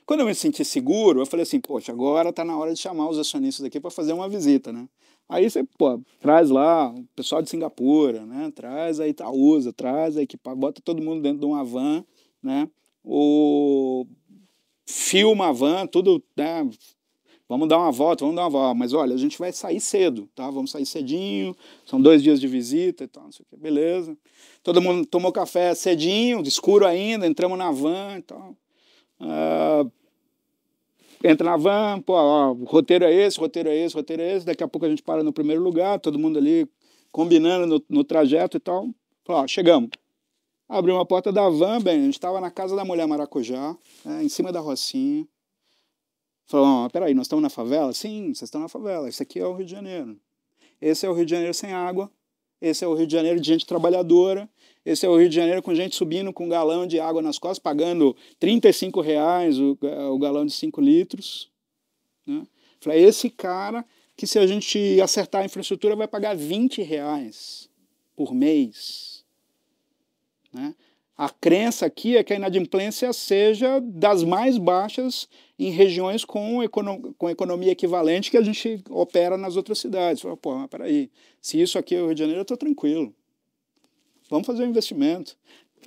Quando eu me senti seguro, eu falei assim, poxa, agora está na hora de chamar os acionistas aqui para fazer uma visita, né? Aí você, pô, traz lá o pessoal de Singapura, né? Traz a Itaúsa, traz a equipa, bota todo mundo dentro de uma van, né? Filma a van, tudo, né? Vamos dar uma volta, mas olha, a gente vai sair cedo, tá? Vamos sair cedinho, são 2 dias de visita e tal, não sei o que, beleza. Todo mundo tomou café cedinho, escuro ainda, entramos na van e tal. Entra na van, pô, ó, roteiro é esse, daqui a pouco a gente para no primeiro lugar, todo mundo ali combinando no trajeto e tal. Falou, ó, chegamos. Abriu uma porta da van, bem, a gente estava na casa da mulher Maracujá, em cima da Rocinha. Falou, ó, peraí, nós estamos na favela? Sim, vocês estão na favela, esse aqui é o Rio de Janeiro. Esse é o Rio de Janeiro sem água, esse é o Rio de Janeiro de gente trabalhadora, esse é o Rio de Janeiro com gente subindo com um galão de água nas costas, pagando R$35 o galão de 5 litros. Né? Falei, esse cara que se a gente acertar a infraestrutura vai pagar R$20 por mês. Né? A crença aqui é que a inadimplência seja das mais baixas em regiões com economia equivalente que a gente opera nas outras cidades. Fala, pô, mas peraí, se isso aqui é o Rio de Janeiro, eu estou tranquilo. Vamos fazer um investimento.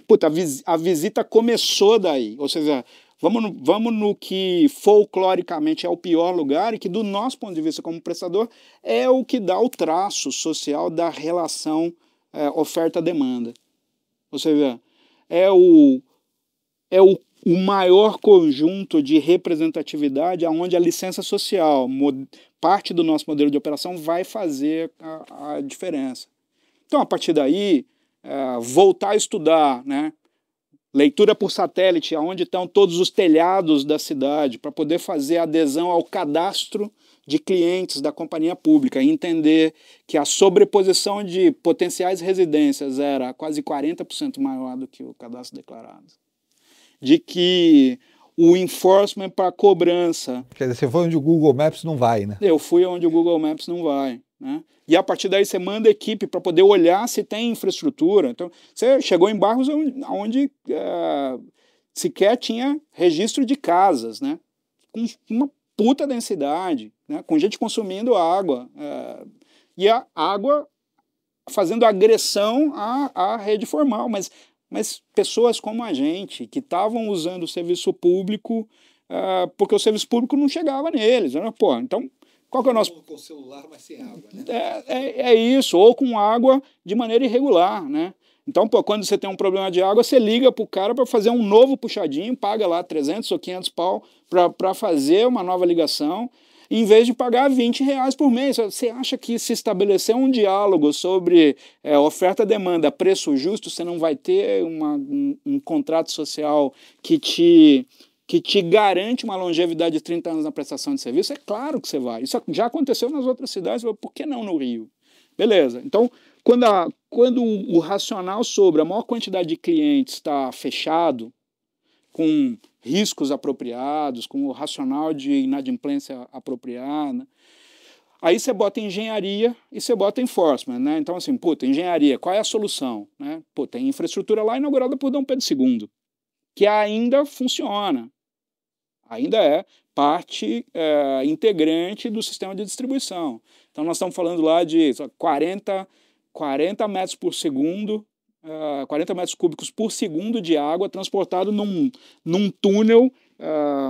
Puta, a visita começou daí. Ou seja, vamos no que folcloricamente é o pior lugar e que, do nosso ponto de vista como prestador, é o que dá o traço social da relação oferta-demanda. Ou seja, é o maior conjunto de representatividade onde a licença social, parte do nosso modelo de operação, vai fazer a diferença. Então, a partir daí, voltar a estudar, né? Leitura por satélite, onde estão todos os telhados da cidade, para poder fazer adesão ao cadastro de clientes da companhia pública e entender que a sobreposição de potenciais residências era quase 40% maior do que o cadastro declarado. De que o enforcement para cobrança... Quer dizer, você foi onde o Google Maps não vai, né? Eu fui onde o Google Maps não vai. Né? E a partir daí você manda equipe para poder olhar se tem infraestrutura. Então, você chegou em bairros onde sequer tinha registro de casas, né? Com uma puta densidade, né? Com gente consumindo água. E a água fazendo agressão à rede formal. Mas pessoas como a gente, que estavam usando o serviço público porque o serviço público não chegava neles. Né? Pô, então... Qual que é o nosso... Com o celular, mas sem água, né? É isso, ou com água de maneira irregular, né? Então, pô, quando você tem um problema de água, você liga para o cara para fazer um novo puxadinho, paga lá 300 ou 500 pau para fazer uma nova ligação, em vez de pagar R$20 por mês. Você acha que se estabelecer um diálogo sobre oferta-demanda, preço justo, você não vai ter um contrato social que te garante uma longevidade de 30 anos na prestação de serviço? É claro que você vai. Isso já aconteceu nas outras cidades, por que não no Rio? Beleza. Então, quando o racional sobre a maior quantidade de clientes está fechado, com riscos apropriados, com o racional de inadimplência apropriada. Aí você bota engenharia e você bota enforcement, né? Então, assim, puta, engenharia, qual é a solução? Né? Pô, tem infraestrutura lá inaugurada por Dom Pedro II, que ainda funciona, ainda é parte integrante do sistema de distribuição. Então, nós estamos falando lá de 40 metros por segundo, 40 metros cúbicos por segundo de água transportado num túnel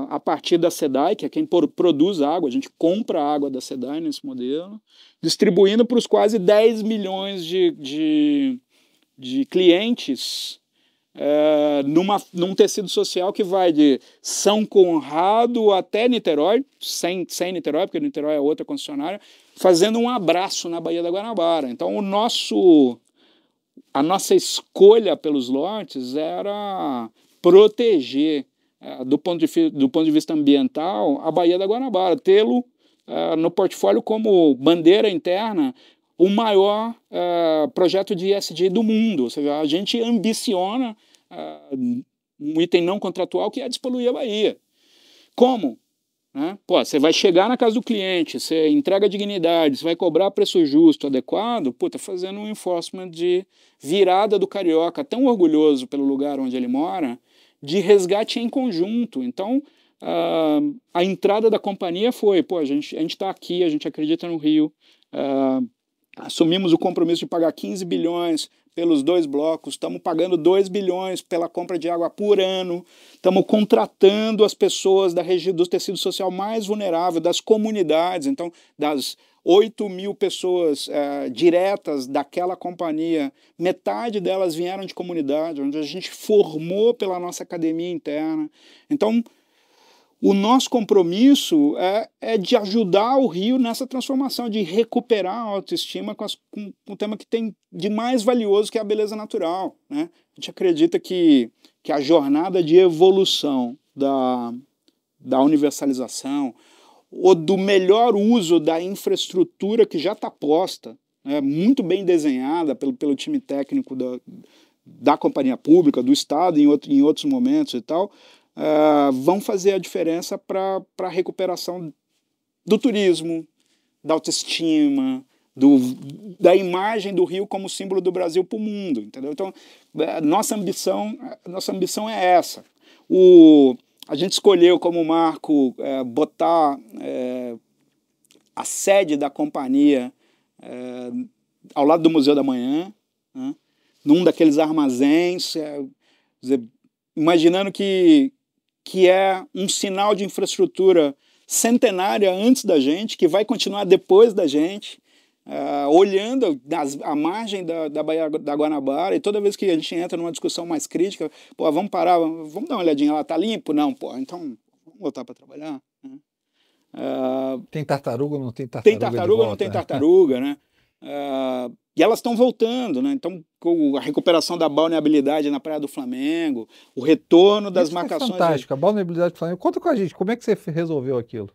a partir da SEDAI, que é quem produz água, a gente compra a água da SEDAI nesse modelo, distribuindo para os quase 10 milhões de clientes num tecido social que vai de São Conrado até Niterói, sem Niterói, porque Niterói é outra concessionária, fazendo um abraço na Baía da Guanabara. Então, a nossa escolha pelos lotes era proteger, do ponto de vista ambiental, a Baía da Guanabara, tê-lo no portfólio como bandeira interna o maior projeto de ESG do mundo. Ou seja, a gente ambiciona um item não contratual que é despoluir a Bahia. Como? Pô, você vai chegar na casa do cliente, você entrega dignidade, você vai cobrar preço justo, adequado, puta, fazendo um enforcement de virada do carioca, tão orgulhoso pelo lugar onde ele mora, de resgate em conjunto. Então, a entrada da companhia foi, pô, a gente está aqui, a gente acredita no Rio, assumimos o compromisso de pagar 15 bilhões pelos 2 blocos, estamos pagando 2 bilhões pela compra de água por ano, estamos contratando as pessoas da região do tecido social mais vulnerável, das comunidades, então das 8 mil pessoas diretas daquela companhia, metade delas vieram de comunidade, onde a gente formou pela nossa academia interna. Então, o nosso compromisso é de ajudar o Rio nessa transformação, de recuperar a autoestima com o tema que tem de mais valioso, que é a beleza natural, né? A gente acredita que a jornada de evolução da universalização ou do melhor uso da infraestrutura que já está posta, muito bem desenhada pelo time técnico da companhia pública, do Estado em outros momentos e tal, vão fazer a diferença para a recuperação do turismo, da autoestima, da imagem do Rio como símbolo do Brasil para o mundo, entendeu? Então, nossa ambição é essa. A gente escolheu como marco botar a sede da companhia ao lado do Museu da Manhã, né, num daqueles armazéns, imaginando que é um sinal de infraestrutura centenária antes da gente, que vai continuar depois da gente, olhando a margem da Baía da Guanabara, e toda vez que a gente entra numa discussão mais crítica, pô, vamos parar, vamos dar uma olhadinha lá, tá limpo? Não, pô, então vamos voltar para trabalhar. Né? Tem tartaruga ou não tem tartaruga? Tem tartaruga ou não tem tartaruga, né? E elas estão voltando, né? Então, com a recuperação da balneabilidade na Praia do Flamengo, o retorno das marcações... É fantástico, a balneabilidade do Flamengo. Conta com a gente, como é que você resolveu aquilo?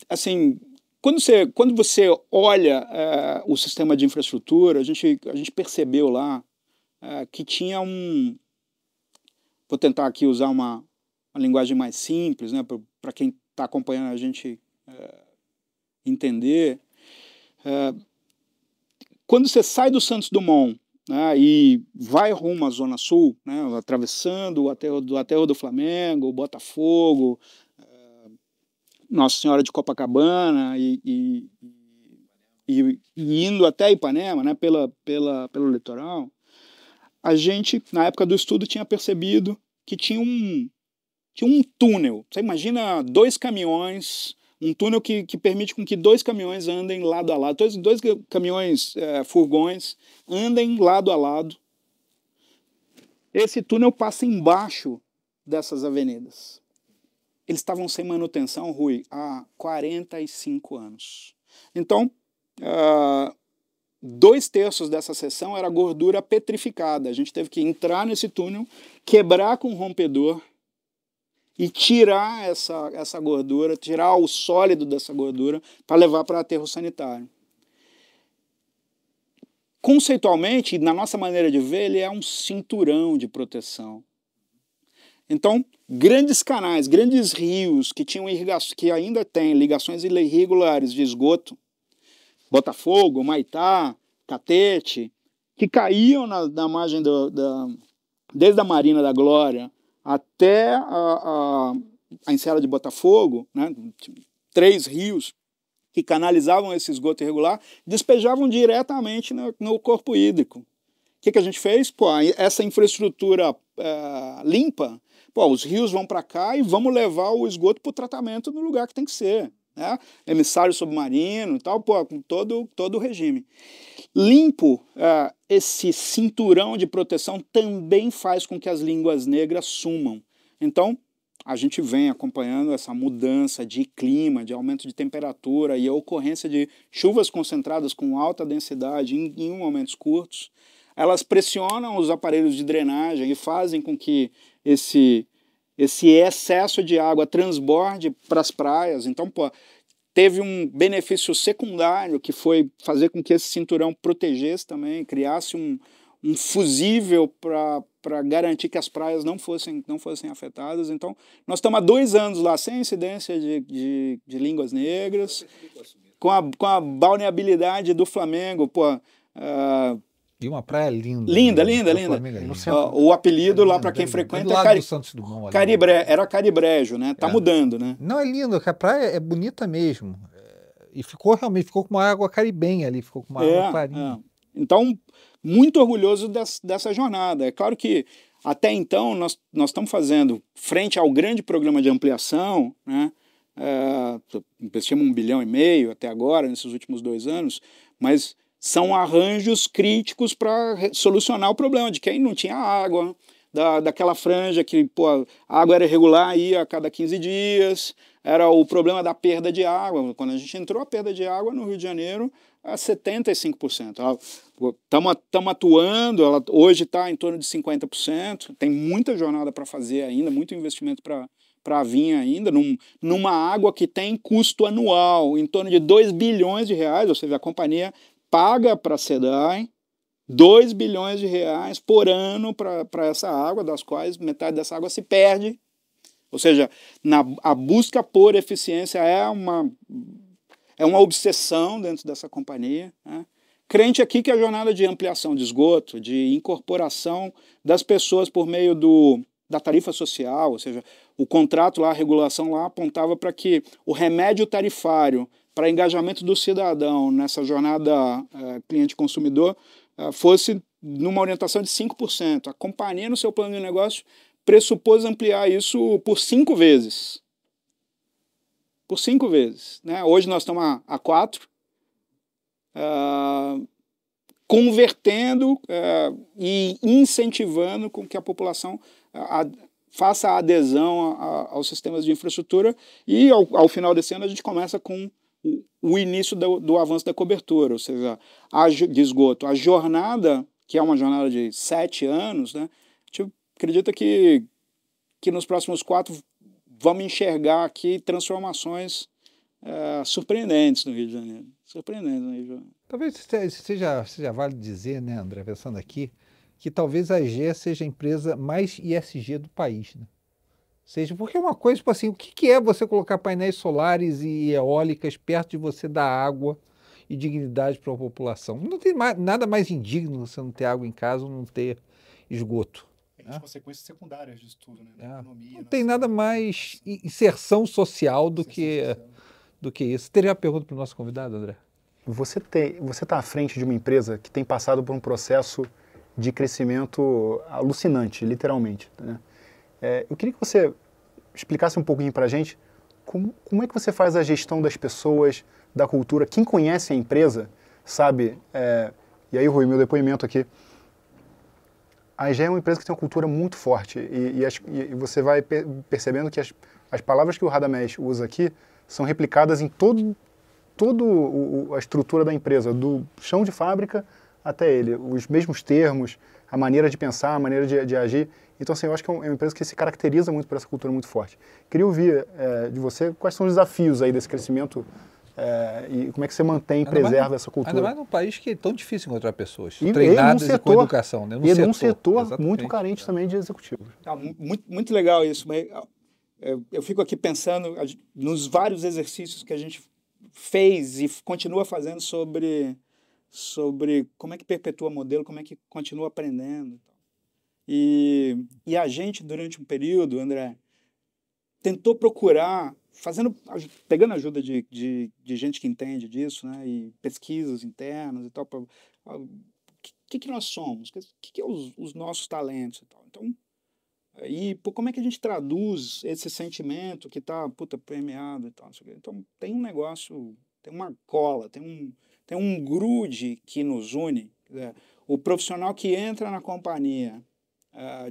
Assim, quando você olha o sistema de infraestrutura, a gente percebeu lá que tinha vou tentar aqui usar uma linguagem mais simples, né, para quem está acompanhando a gente entender. Quando você sai do Santos Dumont, né, e vai rumo à Zona Sul, né, atravessando o aterro do Flamengo, Botafogo, Nossa Senhora de Copacabana e indo até Ipanema, né, pelo litoral, a gente, na época do estudo, tinha percebido que tinha um túnel. Você imagina 2 caminhões, um túnel que permite com que 2 caminhões andem lado a lado, dois caminhões, furgões, andem lado a lado. Esse túnel passa embaixo dessas avenidas. Eles estavam sem manutenção, Rui, há 45 anos. Então, 2/3 dessa seção era gordura petrificada. A gente teve que entrar nesse túnel, quebrar com um rompedor e tirar essa gordura, tirar o sólido dessa gordura para levar para aterro sanitário. Conceitualmente, na nossa maneira de ver, ele é um cinturão de proteção. Então, grandes canais, grandes rios que tinham que ainda têm ligações irregulares de esgoto, Botafogo, Maitá, Catete, que caíam na margem desde a Marina da Glória até a enseada de Botafogo, né? 3 rios que canalizavam esse esgoto irregular, despejavam diretamente no corpo hídrico. O que a gente fez? Pô, essa infraestrutura limpa, pô, os rios vão para cá e vamos levar o esgoto para o tratamento no lugar que tem que ser. Né? Emissário submarino e tal, pô, com todo o regime. Limpo, esse cinturão de proteção também faz com que as línguas negras sumam. Então, a gente vem acompanhando essa mudança de clima, de aumento de temperatura e a ocorrência de chuvas concentradas com alta densidade em momentos curtos. Elas pressionam os aparelhos de drenagem e fazem com que esse excesso de água transborde para as praias. Então, pô, teve um benefício secundário que foi fazer com que esse cinturão protegesse também, criasse um fusível para garantir que as praias não fossem afetadas. Então, nós estamos há 2 anos lá sem incidência de línguas negras, com a balneabilidade do Flamengo, pô. E uma praia linda. Linda. O apelido lá para quem frequenta é Santos Dumont. Era Caribrejo, né? Tá mudando, né? Não, é lindo, a praia é bonita mesmo. E ficou com uma água caribenha ali, ficou com uma água clarinha. Então, muito orgulhoso dessa jornada. É claro que até então nós estamos fazendo, frente ao grande programa de ampliação, né? Investimos 1,5 bilhão até agora, nesses últimos 2 anos, mas são arranjos críticos para solucionar o problema de quem não tinha água, daquela franja que pô, a água era irregular, ia a cada 15 dias, era o problema da perda de água. Quando a gente entrou, a perda de água no Rio de Janeiro a 75%. Estamos atuando, ela hoje está em torno de 50%, tem muita jornada para fazer ainda, muito investimento para vir ainda, numa água que tem custo anual em torno de 2 bilhões de reais, ou seja, a companhia paga para a SEDAI 2 bilhões de reais por ano para essa água, das quais metade dessa água se perde. Ou seja, a busca por eficiência é uma obsessão dentro dessa companhia. Né? Crente aqui que a jornada de ampliação de esgoto, de incorporação das pessoas por meio da tarifa social, ou seja, o contrato lá, a regulação lá apontava para que o remédio tarifário para engajamento do cidadão nessa jornada cliente-consumidor fosse numa orientação de 5%. A companhia, no seu plano de negócio, pressupôs ampliar isso por 5 vezes. Por 5 vezes. Né? Hoje nós estamos a 4, convertendo e incentivando com que a população faça a adesão aos sistemas de infraestrutura e, ao final desse ano, a gente começa com o início do avanço da cobertura, ou seja, de esgoto. A jornada, que é uma jornada de 7 anos, né, a gente acredita que nos próximos 4 vamos enxergar aqui transformações surpreendentes no Rio de Janeiro. Surpreendentes no Rio de Janeiro. Talvez seja válido dizer, né, André, pensando aqui, que talvez a EGEA seja a empresa mais ESG do país, né? Seja, porque é uma coisa, tipo assim, o que é você colocar painéis solares e eólicas perto de você dar água e dignidade para a população? Não tem nada mais indigno você não ter água em casa ou não ter esgoto. Tem as consequências secundárias disso tudo, né? Na economia, não tem nada mais inserção social do que isso. Teria uma pergunta para o nosso convidado, André? Você está à frente de uma empresa que tem passado por um processo de crescimento alucinante, literalmente, né? Eu queria que você explicasse um pouquinho para a gente como é que você faz a gestão das pessoas, da cultura. Quem conhece a empresa sabe, e aí, Rui, meu depoimento aqui, a EGEA é uma empresa que tem uma cultura muito forte e você vai percebendo que as palavras que o Radamés usa aqui são replicadas em toda a estrutura da empresa, do chão de fábrica até ele, os mesmos termos, a maneira de pensar, a maneira de agir. Então, assim, eu acho que é uma empresa que se caracteriza muito por essa cultura muito forte. Queria ouvir de você quais são os desafios aí desse crescimento E como é que você mantém e preserva essa cultura? Ainda mais num país que é tão difícil encontrar pessoas E treinadas e com educação. Né? Num setor muito carente também de executivos. Muito legal isso. Mas eu fico aqui pensando nos vários exercícios que a gente fez e continua fazendo sobre como é que perpetua modelo, como é que continua aprendendo. E a gente, durante um período, André, tentou procurar, pegando ajuda de gente que entende disso, né, e pesquisas internas e tal, o que nós somos, o que é os nossos talentos e tal. Então, como é que a gente traduz esse sentimento que está permeado e tal. Então, tem um negócio, tem uma cola, tem um grude que nos une. O profissional que entra na companhia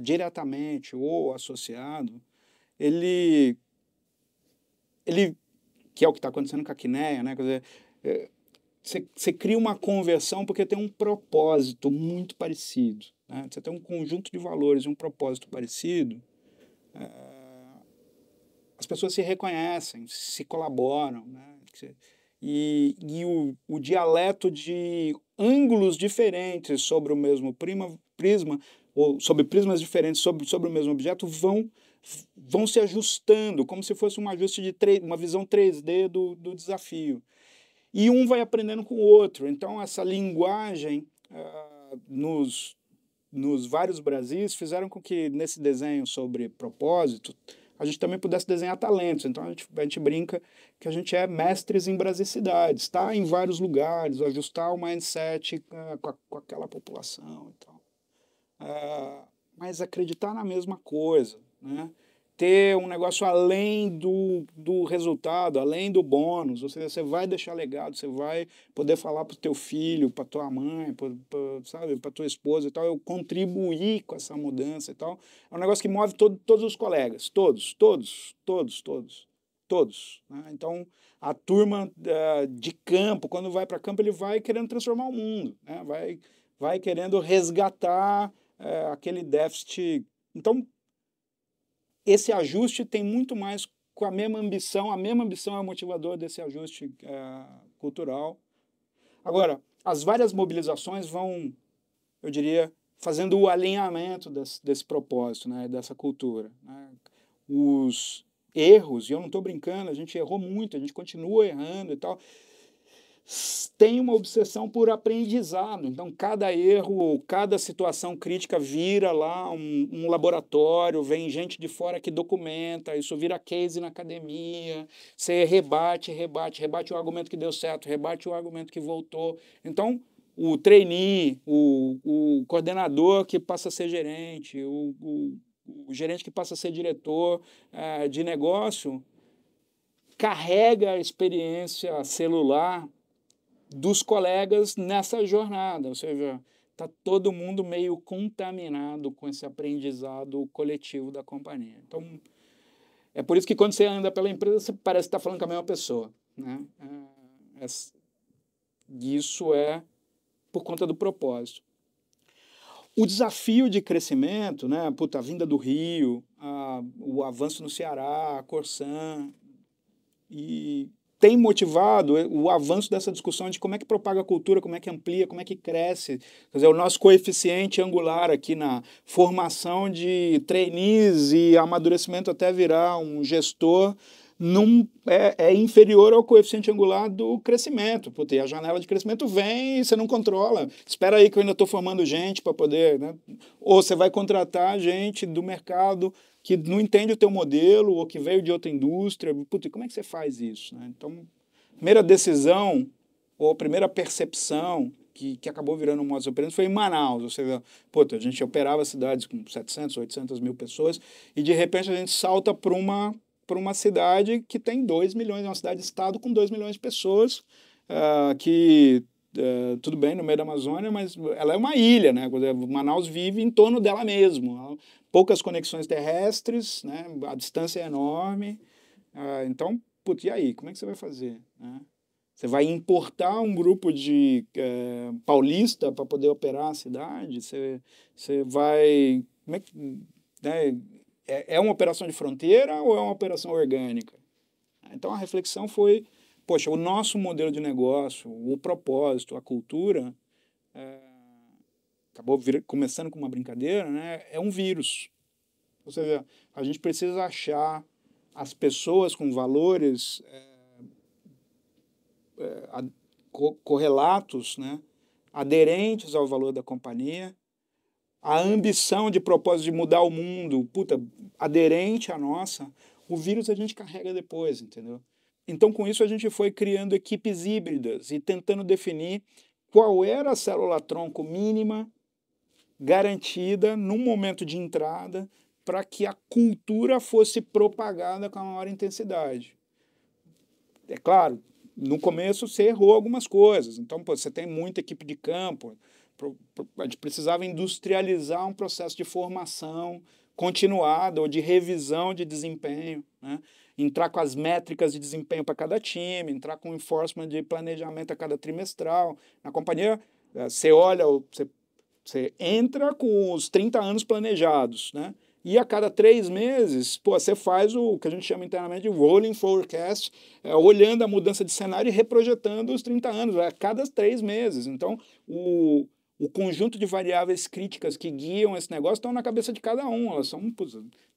diretamente ou associado, ele que é o que está acontecendo com a Quineia, né? Quer dizer, você cria uma conversão porque tem um propósito muito parecido. Né? Você tem um conjunto de valores e um propósito parecido, as pessoas se reconhecem, se colaboram. Né? E o dialeto de ângulos diferentes sobre o mesmo prisma, ou sobre prismas diferentes sobre o mesmo objeto, vão se ajustando, como se fosse um ajuste de uma visão 3D do desafio. E um vai aprendendo com o outro. Então, essa linguagem nos vários Brasis fizeram com que, nesse desenho sobre propósito, a gente também pudesse desenhar talentos. Então, a gente brinca que a gente é mestres em brasicidades, está em vários lugares, ajustar o mindset com aquela população e tal. Mas acreditar na mesma coisa, né? Ter um negócio além do resultado, além do bônus, ou seja, você vai deixar legado, você vai poder falar para o teu filho, para tua mãe, para tua esposa e tal, eu contribuir com essa mudança e tal. É um negócio que move todos os colegas, todos. Né? Então, a turma de campo, quando vai para campo, ele vai querendo transformar o mundo, né? Vai querendo resgatar aquele déficit. Então, esse ajuste tem muito mais com a mesma ambição é o motivador desse ajuste cultural. Agora, as várias mobilizações vão, eu diria, fazendo o alinhamento desse propósito, né, dessa cultura. Né? Os erros, e eu não estou brincando, a gente errou muito, a gente continua errando e tal, tem uma obsessão por aprendizado. Então, cada erro, cada situação crítica vira lá um laboratório, vem gente de fora que documenta, isso vira case na academia, você rebate o argumento que deu certo, rebate o argumento que voltou. Então, o trainee, o coordenador que passa a ser gerente, o gerente que passa a ser diretor de negócio, carrega a experiência celular dos colegas nessa jornada, ou seja, está todo mundo meio contaminado com esse aprendizado coletivo da companhia. Então, é por isso que quando você anda pela empresa, você parece estar falando com a mesma pessoa. Né? Isso é por conta do propósito. O desafio de crescimento, né? A vinda do Rio, o avanço no Ceará, a Corsan, e tem motivado o avanço dessa discussão de como é que propaga a cultura, como é que amplia, como é que cresce. Quer dizer, o nosso coeficiente angular aqui na formação de trainees e amadurecimento até virar um gestor é inferior ao coeficiente angular do crescimento. E a janela de crescimento vem e você não controla. Espera aí que eu ainda estou formando gente para poder... Né? Ou você vai contratar gente do mercado que não entende o teu modelo ou que veio de outra indústria. Como é que você faz isso? Né? Então, a primeira decisão ou a primeira percepção que acabou virando um modus operandi foi em Manaus. Ou seja, a gente operava cidades com 700, 800 mil pessoas e, de repente, a gente salta para uma cidade que tem 2 milhões, uma cidade-estado com 2 milhões de pessoas, tudo bem, no meio da Amazônia, mas ela é uma ilha, né? Manaus vive em torno dela mesmo. Poucas conexões terrestres, né? A distância é enorme. Então, e aí? Como é que você vai fazer? Né? Você vai importar um grupo de paulista para poder operar a cidade? Você vai... Como é que... Né? É uma operação de fronteira ou é uma operação orgânica? Então, a reflexão foi poxa, o nosso modelo de negócio, o propósito, a cultura, acabou começando com uma brincadeira, né? É um vírus. Ou seja, a gente precisa achar as pessoas com valores correlatos, né? Aderentes ao valor da companhia, a ambição de propósito de mudar o mundo, aderente à nossa, o vírus a gente carrega depois, entendeu? Então, com isso, a gente foi criando equipes híbridas e tentando definir qual era a célula-tronco mínima garantida no momento de entrada para que a cultura fosse propagada com a maior intensidade. É claro, no começo você errou algumas coisas, então você tem muita equipe de campo, a gente precisava industrializar um processo de formação continuada ou de revisão de desempenho, né? Entrar com as métricas de desempenho para cada time, entrar com o enforcement de planejamento a cada trimestral. Na companhia, você olha, você entra com os 30 anos planejados, né? E a cada 3 meses, você faz o que a gente chama internamente de rolling forecast, olhando a mudança de cenário e reprojetando os 30 anos, a cada 3 meses. Então, o conjunto de variáveis críticas que guiam esse negócio estão na cabeça de cada um. Elas são,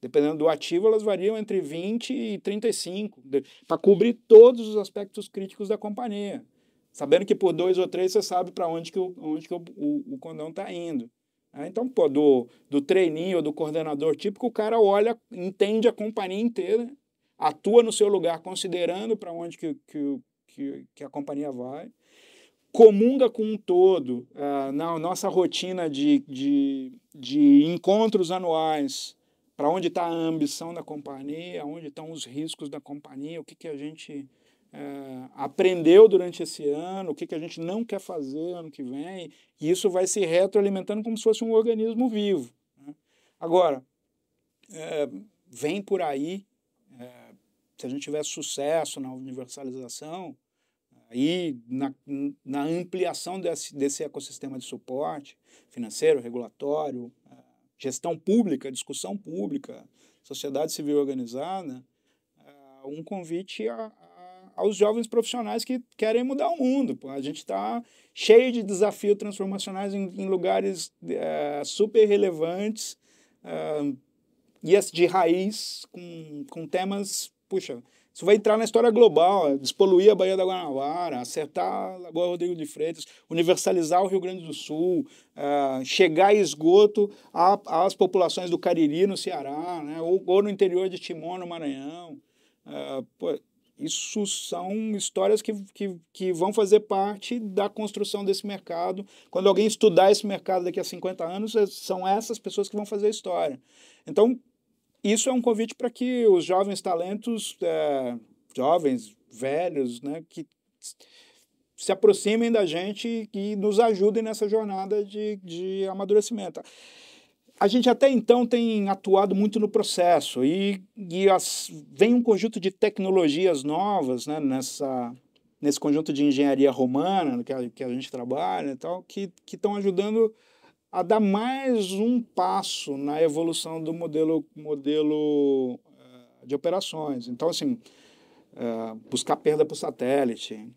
dependendo do ativo, elas variam entre 20 e 35, para cobrir todos os aspectos críticos da companhia. Sabendo que por 2 ou 3 você sabe para onde que o condão está indo. Então, do trainee ou do coordenador típico, o cara olha, entende a companhia inteira, atua no seu lugar considerando para onde que a companhia vai, comunga com um todo na nossa rotina de encontros anuais, para onde está a ambição da companhia, onde estão os riscos da companhia, o que a gente aprendeu durante esse ano, o que a gente não quer fazer ano que vem, e isso vai se retroalimentando como se fosse um organismo vivo, né? Agora, vem por aí, se a gente tiver sucesso na universalização, aí na ampliação desse ecossistema de suporte financeiro, regulatório, gestão pública, discussão pública, sociedade civil organizada, um convite aos jovens profissionais que querem mudar o mundo. A gente está cheio de desafios transformacionais em lugares super relevantes e de raiz, com temas, isso vai entrar na história global, despoluir a Baía da Guanabara, acertar a Lagoa Rodrigo de Freitas, universalizar o Rio Grande do Sul, chegar a esgoto às populações do Cariri, no Ceará, né, ou no interior de Timor, no Maranhão. Isso são histórias que vão fazer parte da construção desse mercado. Quando alguém estudar esse mercado daqui a 50 anos, são essas pessoas que vão fazer a história. Então, isso é um convite para que os jovens talentos, jovens, velhos, né, que se aproximem da gente e nos ajudem nessa jornada de amadurecimento. A gente até então tem atuado muito no processo e vem um conjunto de tecnologias novas, né, nesse conjunto de engenharia romana que a gente trabalha e tal, que estão ajudando a dar mais um passo na evolução do modelo de operações. Então, assim, buscar perda por satélite,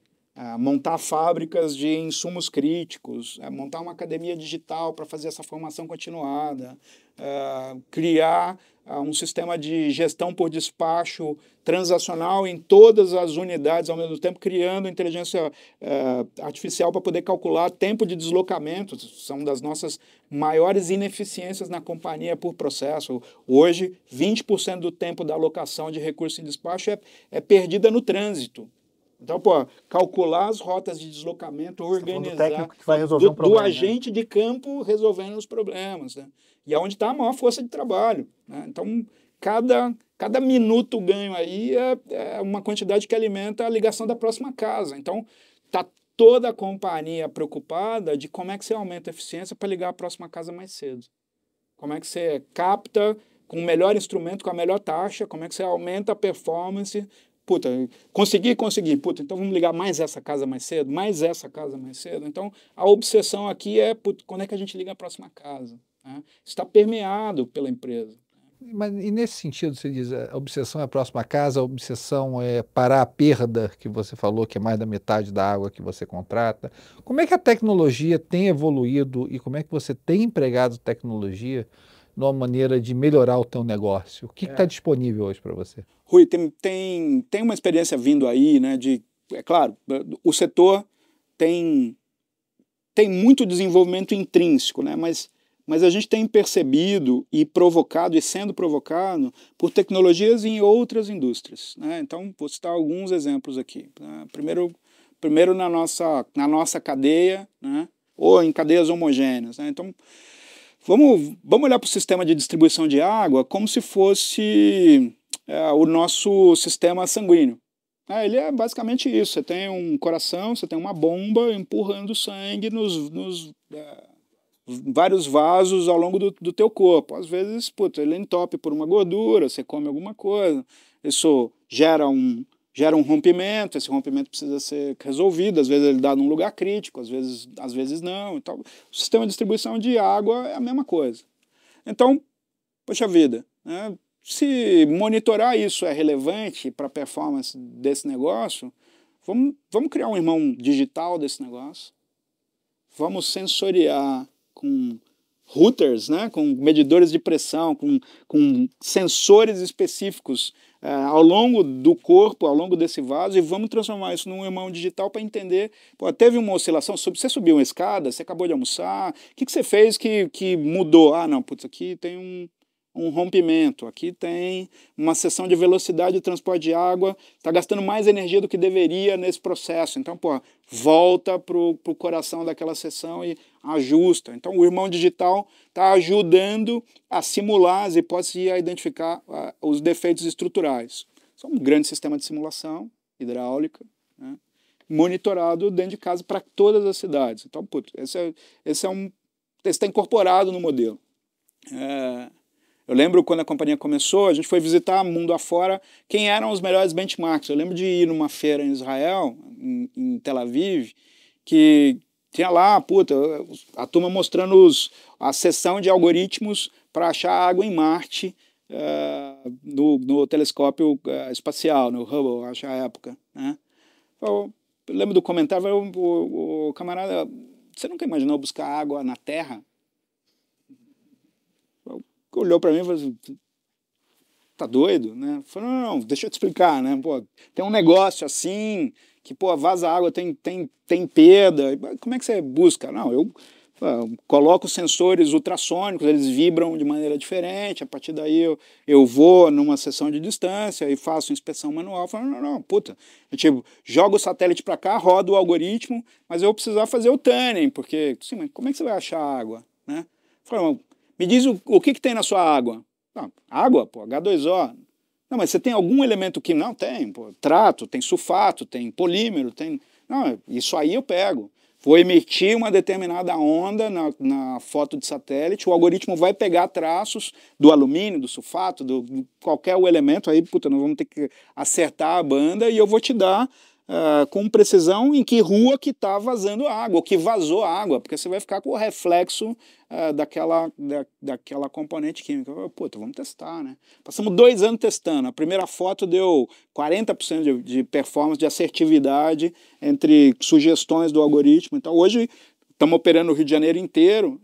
montar fábricas de insumos críticos, montar uma academia digital para fazer essa formação continuada, criar um sistema de gestão por despacho transacional em todas as unidades ao mesmo tempo, criando inteligência artificial para poder calcular tempo de deslocamento. São das nossas maiores ineficiências na companhia por processo. Hoje, 20% do tempo da alocação de recursos em despacho é perdida no trânsito. Então, calcular as rotas de deslocamento, organizar que vai resolver um problema, do agente de campo resolvendo os problemas, né? E é onde está a maior força de trabalho, né? Então, cada minuto ganho aí é uma quantidade que alimenta a ligação da próxima casa. Então, está toda a companhia preocupada de como é que você aumenta a eficiência para ligar a próxima casa mais cedo. Como é que você capta com o melhor instrumento, com a melhor taxa, como é que você aumenta a performance. Consegui. Então vamos ligar mais essa casa mais cedo, mais essa casa mais cedo. Então, a obsessão aqui é quando é que a gente liga a próxima casa, né? Está permeado pela empresa. Mas, e nesse sentido, você diz, a obsessão é a próxima casa, a obsessão é parar a perda, que você falou, que é mais da metade da água que você contrata. Como é que a tecnologia tem evoluído e como é que você tem empregado tecnologia numa maneira de melhorar o teu negócio? O que está disponível hoje para você? Rui, tem uma experiência vindo aí, né, é claro, o setor tem muito desenvolvimento intrínseco, né, mas a gente tem percebido e provocado, e sendo provocado, por tecnologias em outras indústrias, né? Então, vou citar alguns exemplos aqui. Primeiro na nossa cadeia, né? Ou em cadeias homogêneas, né? Então, vamos olhar para o sistema de distribuição de água como se fosse o nosso sistema sanguíneo. Ele é basicamente isso. Você tem um coração, você tem uma bomba empurrando sangue nos vários vasos ao longo do teu corpo. Às vezes, ele entope por uma gordura, você come alguma coisa, isso gera um rompimento, esse rompimento precisa ser resolvido, às vezes ele dá num lugar crítico, às vezes não. Então, o sistema de distribuição de água é a mesma coisa. Então, poxa vida, né? Se monitorar isso é relevante para a performance desse negócio, vamos criar um irmão digital desse negócio, vamos sensoriar com routers, né, com medidores de pressão, com sensores específicos ao longo do corpo, ao longo desse vaso, e vamos transformar isso num irmão digital para entender, teve uma oscilação, você subiu uma escada, você acabou de almoçar, o que você fez que mudou? Ah, não, aqui tem um rompimento, aqui tem uma seção de velocidade de transporte de água, está gastando mais energia do que deveria nesse processo. Então, volta para o coração daquela seção e ajusta. Então, o irmão digital está ajudando a simular as hipóteses e a identificar os defeitos estruturais. Isso é um grande sistema de simulação hidráulica, né, monitorado dentro de casa para todas as cidades. Então, esse está incorporado no modelo. Eu lembro quando a companhia começou, a gente foi visitar mundo afora quem eram os melhores benchmarks. Eu lembro de ir numa feira em Israel, em Tel Aviv, que tinha lá, a turma mostrando a seção de algoritmos para achar água em Marte no telescópio espacial, no Hubble, acho a época, né? Eu lembro do comentário, o camarada, você nunca imaginou buscar água na Terra? Olhou para mim e falou assim, tá doido, né? Falei, não, deixa eu te explicar, né? Tem um negócio assim, que, vaza água, tem perda. Como é que você busca? Não, eu coloco sensores ultrassônicos, eles vibram de maneira diferente, a partir daí eu vou numa seção de distância e faço inspeção manual. Falei, não, eu jogo o satélite para cá, rodo o algoritmo, mas eu vou precisar fazer o tuning, porque, sim, mas como é que você vai achar água, né? Falei, me diz o que tem na sua água. Não, água, H2O. Não, mas você tem algum elemento químico? Não, tem. Trato, tem sulfato, tem polímero, tem... Não, isso aí eu pego. Vou emitir uma determinada onda na foto de satélite, o algoritmo vai pegar traços do alumínio, do sulfato, qualquer elemento, aí, nós vamos ter que acertar a banda e eu vou te dar com precisão em que rua que está vazando água, ou que vazou água, porque você vai ficar com o reflexo daquela componente química. Vamos testar, né? Passamos 2 anos testando. A primeira foto deu 40% de performance, de assertividade entre sugestões do algoritmo. Então, hoje, estamos operando o Rio de Janeiro inteiro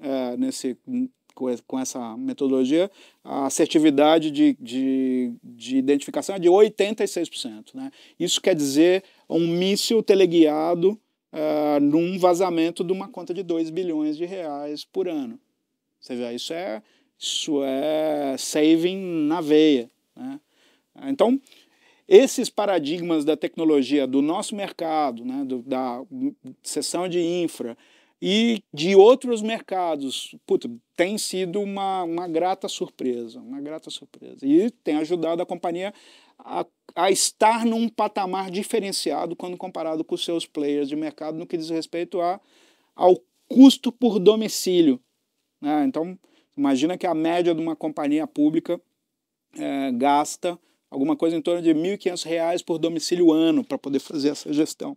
com essa metodologia. A assertividade de identificação é de 86%. Né? Isso quer dizer um míssil teleguiado num vazamento de uma conta de 2 bilhões de reais por ano. Você vê, isso é saving na veia, né? Então, esses paradigmas da tecnologia do nosso mercado, né, da seção de infra e de outros mercados, tem sido uma grata surpresa, E tem ajudado a companhia a estar num patamar diferenciado quando comparado com os seus players de mercado no que diz respeito ao custo por domicílio, né? Então, imagina que a média de uma companhia pública gasta alguma coisa em torno de R$ 1.500 por domicílio ano para poder fazer essa gestão.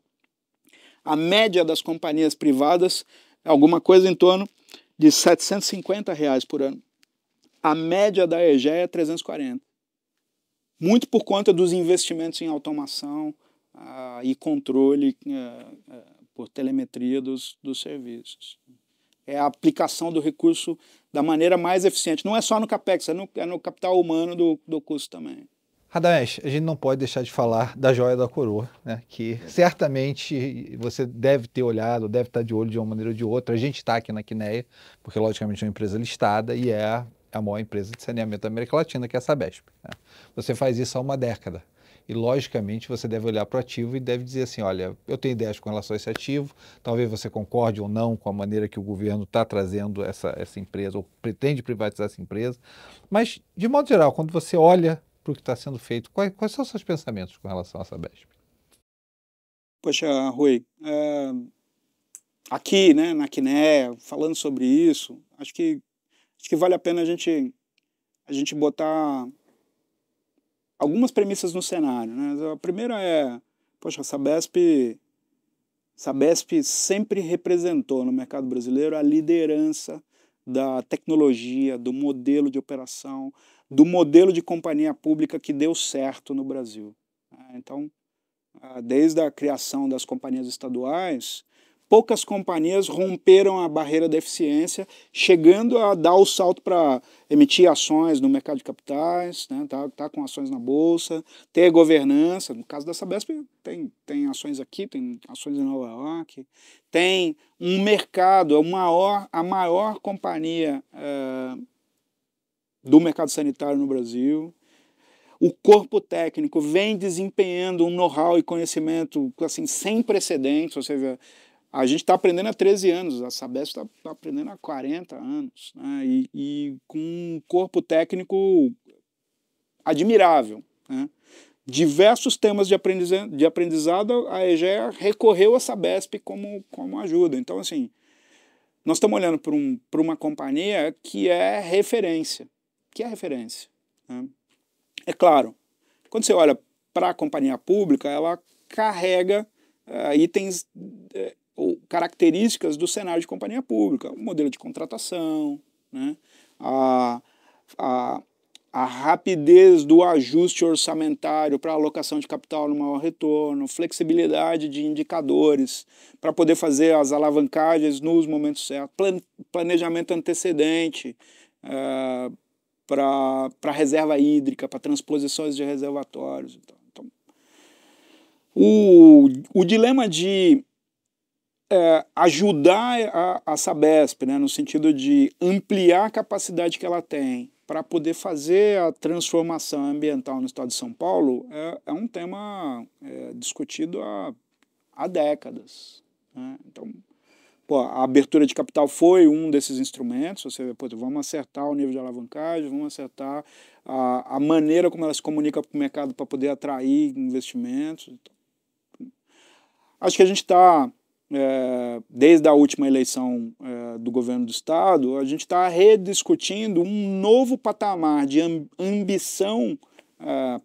A média das companhias privadas é alguma coisa em torno de R$ 750 por ano. A média da EGEA é 340. Muito por conta dos investimentos em automação e controle por telemetria dos serviços. É a aplicação do recurso da maneira mais eficiente. Não é só no CAPEX, é no capital humano do custo também. Radamés, a gente não pode deixar de falar da joia da coroa, né? Que certamente você deve ter olhado, deve estar de olho de uma maneira ou de outra. A gente está aqui na Quineia, porque logicamente é uma empresa listada e é a maior empresa de saneamento da América Latina, que é a Sabesp, né? Você faz isso há uma década. E, logicamente, você deve olhar para o ativo e deve dizer assim, olha, eu tenho ideias com relação a esse ativo, talvez você concorde ou não com a maneira que o governo está trazendo essa empresa, ou pretende privatizar essa empresa. Mas, de modo geral, quando você olha para o que está sendo feito, quais são os seus pensamentos com relação a Sabesp? Poxa, Rui, aqui, né, na Quineia, falando sobre isso, acho que vale a pena a gente botar algumas premissas no cenário, né? A primeira é, poxa, a Sabesp sempre representou no mercado brasileiro a liderança da tecnologia, do modelo de operação, do modelo de companhia pública que deu certo no Brasil. Então, desde a criação das companhias estaduais, poucas companhias romperam a barreira da eficiência, chegando a dar o salto para emitir ações no mercado de capitais, né, tá com ações na bolsa, ter governança. No caso da Sabesp, tem ações aqui, tem ações em Nova York, tem um mercado, a maior companhia do mercado sanitário no Brasil. O corpo técnico vem desempenhando um know-how e conhecimento assim, sem precedentes, ou seja, a gente está aprendendo há 13 anos, a Sabesp está aprendendo há 40 anos, né? E com um corpo técnico admirável, né? Diversos temas de aprendizado, a EGEA recorreu à Sabesp como ajuda. Então, assim, nós estamos olhando para uma companhia que é referência, né? É claro, quando você olha para a companhia pública, ela carrega itens ou características do cenário de companhia pública, o modelo de contratação, né? a rapidez do ajuste orçamentário para alocação de capital no maior retorno, flexibilidade de indicadores para poder fazer as alavancagens nos momentos certos, planejamento antecedente para reserva hídrica, para transposições de reservatórios. Então, o dilema de ajudar a Sabesp, né, no sentido de ampliar a capacidade que ela tem para poder fazer a transformação ambiental no estado de São Paulo é um tema discutido há décadas, né? Então, a abertura de capital foi um desses instrumentos, você, vamos acertar o nível de alavancagem, vamos acertar a maneira como ela se comunica com o mercado para poder atrair investimentos. Acho que a gente está, desde a última eleição do governo do Estado, a gente está rediscutindo um novo patamar de ambição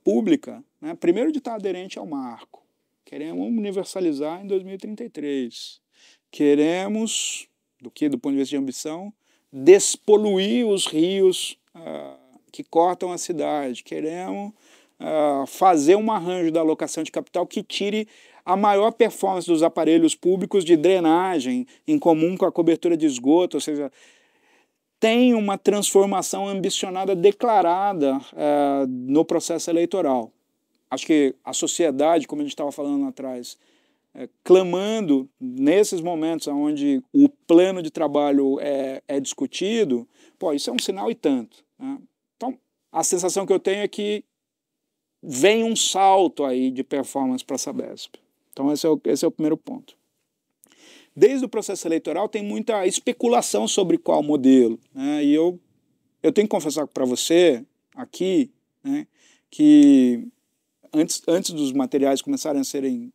pública, né? Primeiro de estar aderente ao marco. Queremos universalizar em 2033. Queremos, do ponto de vista de ambição, despoluir os rios que cortam a cidade. Queremos fazer um arranjo da alocação de capital que tire a maior performance dos aparelhos públicos de drenagem em comum com a cobertura de esgoto, ou seja, tem uma transformação ambicionada declarada no processo eleitoral. Acho que a sociedade, como a gente estava falando lá atrás, clamando nesses momentos onde o plano de trabalho é discutido, isso é um sinal e tanto, né? Então, a sensação que eu tenho é que vem um salto aí de performance para a Sabesp. Então, esse é o primeiro ponto. Desde o processo eleitoral tem muita especulação sobre qual modelo, né? E eu tenho que confessar para você aqui, né, que antes dos materiais começarem a serem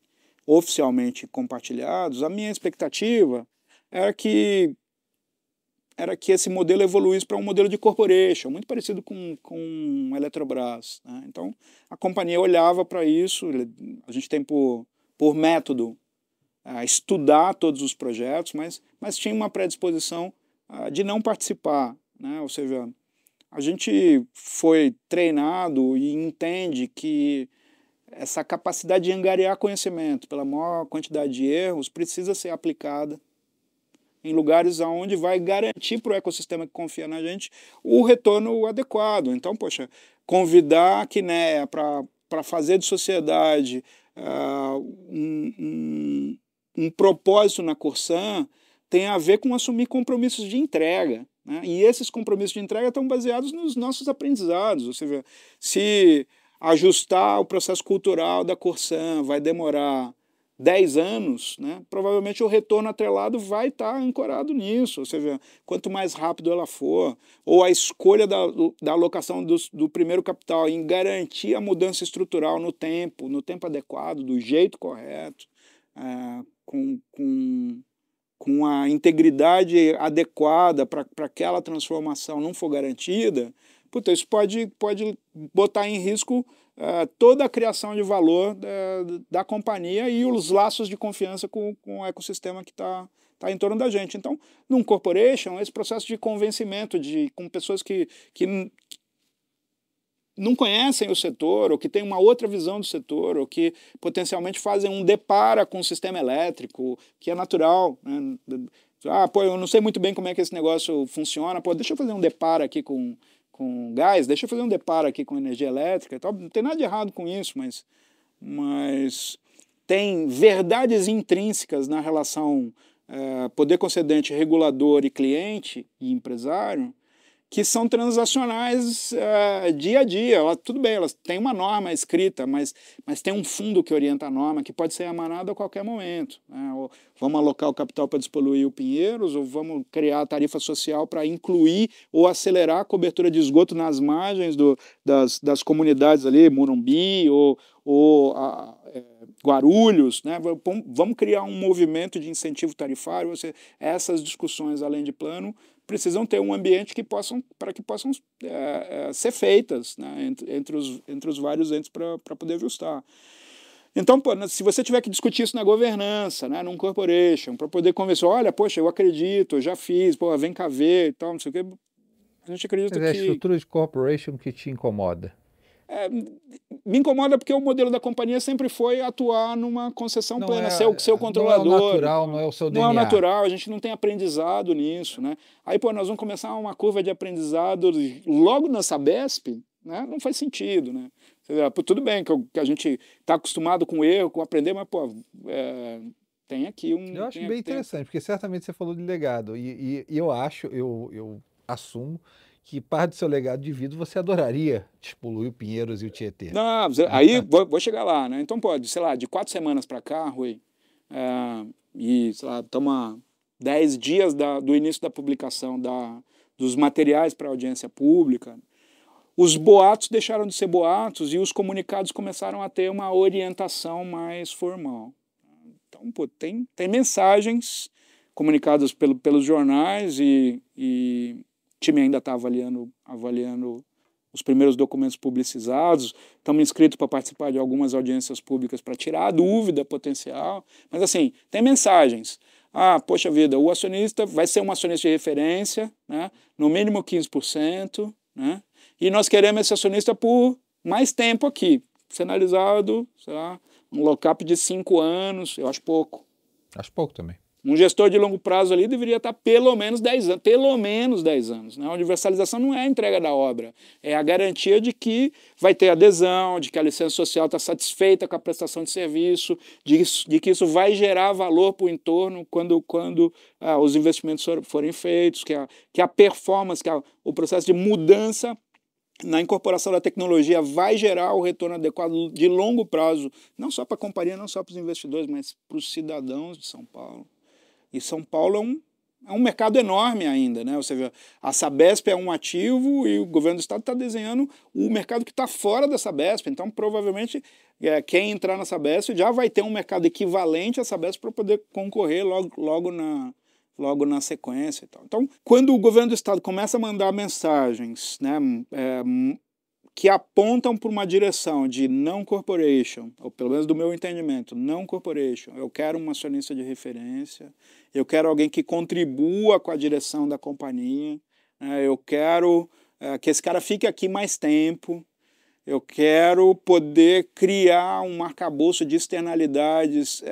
oficialmente compartilhados, a minha expectativa era que esse modelo evoluísse para um modelo de corporation, muito parecido com a Eletrobras, né? Então, a companhia olhava para isso, a gente tem por método estudar todos os projetos, mas tinha uma predisposição de não participar, né? Ou seja, a gente foi treinado e entende que essa capacidade de angariar conhecimento pela maior quantidade de erros precisa ser aplicada em lugares onde vai garantir para o ecossistema que confia na gente o retorno adequado. Então, poxa, convidar a Kinea para fazer de sociedade um propósito na Corsan tem a ver com assumir compromissos de entrega, né? E esses compromissos de entrega estão baseados nos nossos aprendizados. Ou seja, se ajustar o processo cultural da Corsan vai demorar 10 anos, né, provavelmente o retorno atrelado vai estar ancorado nisso. Ou seja, quanto mais rápido ela for, ou a escolha da alocação do primeiro capital em garantir a mudança estrutural no tempo adequado, do jeito correto, com a integridade adequada para aquela transformação não for garantida, puta, isso pode botar em risco toda a criação de valor da companhia e os laços de confiança com o ecossistema que está em torno da gente. Então, num corporation, esse processo de convencimento com pessoas que não conhecem o setor, ou que têm uma outra visão do setor, ou que potencialmente fazem um depara com o sistema elétrico, que é natural, né? Pô, eu não sei muito bem como é que esse negócio funciona, pô, deixa eu fazer um depara aqui com gás, deixa eu fazer um deparo aqui com energia elétrica e tal. Não tem nada de errado com isso, mas tem verdades intrínsecas na relação poder concedente, regulador e cliente e empresário que são transacionais dia a dia. Tudo bem, elas têm uma norma escrita, mas tem um fundo que orienta a norma, que pode ser emanado a qualquer momento, né? Ou vamos alocar o capital para despoluir o Pinheiros, ou vamos criar a tarifa social para incluir ou acelerar a cobertura de esgoto nas margens das comunidades ali, Morumbi ou Guarulhos, né? Vamos criar um movimento de incentivo tarifário. Essas discussões, além de plano, precisam ter um ambiente para que possam ser feitas, né, entre os vários entes para poder ajustar. Então, pô, se você tiver que discutir isso na governança, né, num corporation, para poder convencer, olha, poxa, eu acredito, eu já fiz, pô, vem cá ver e tal, não sei o quê, a gente acredita que... É a estrutura de corporation que te incomoda? Me incomoda porque o modelo da companhia sempre foi atuar numa concessão plena, ser o controlador. Não é o natural, não é o seu DNA. Não é o natural, a gente não tem aprendizado nisso, né? Aí, pô, nós vamos começar uma curva de aprendizado logo na Sabesp, né? Não faz sentido, né? Tudo bem que a gente está acostumado com erro, com aprender, mas, pô, tem aqui um... Eu acho bem interessante, porque certamente você falou de legado, e eu assumo que parte do seu legado de vida você adoraria despoluir o Pinheiros e o Tietê. Não, aí vou chegar lá, né? Então, pode, sei lá, de 4 semanas para cá, Rui, e, sei lá, toma 10 dias do início da publicação dos materiais para audiência pública, os boatos deixaram de ser boatos e os comunicados começaram a ter uma orientação mais formal. Então, pô, tem mensagens comunicadas pelos jornais e o time ainda está avaliando os primeiros documentos publicizados, estamos inscritos para participar de algumas audiências públicas para tirar a dúvida potencial, mas assim, tem mensagens. Poxa vida, o acionista vai ser um acionista de referência, né, no mínimo 15%, né, e nós queremos esse acionista por mais tempo aqui, sinalizado, sei lá, um lock-up de 5 anos, eu acho pouco. Acho pouco também. Um gestor de longo prazo ali deveria estar pelo menos 10 anos, pelo menos 10 anos. Né? A universalização não é a entrega da obra, é a garantia de que vai ter adesão, de que a licença social está satisfeita com a prestação de serviço, de que isso vai gerar valor para o entorno quando os investimentos forem feitos, que a performance, o processo de mudança na incorporação da tecnologia vai gerar o retorno adequado de longo prazo, não só para a companhia, não só para os investidores, mas para os cidadãos de São Paulo. E São Paulo é um mercado enorme ainda, né? Ou seja, a Sabesp é um ativo e o governo do estado está desenhando o mercado que está fora da Sabesp. Então, provavelmente, quem entrar na Sabesp já vai ter um mercado equivalente à Sabesp para poder concorrer logo na sequência e tal. Então, quando o governo do estado começa a mandar mensagens, né, que apontam para uma direção de não corporation, ou pelo menos do meu entendimento, não corporation, eu quero um acionista de referência, eu quero alguém que contribua com a direção da companhia, eu quero que esse cara fique aqui mais tempo, eu quero poder criar um arcabouço de externalidades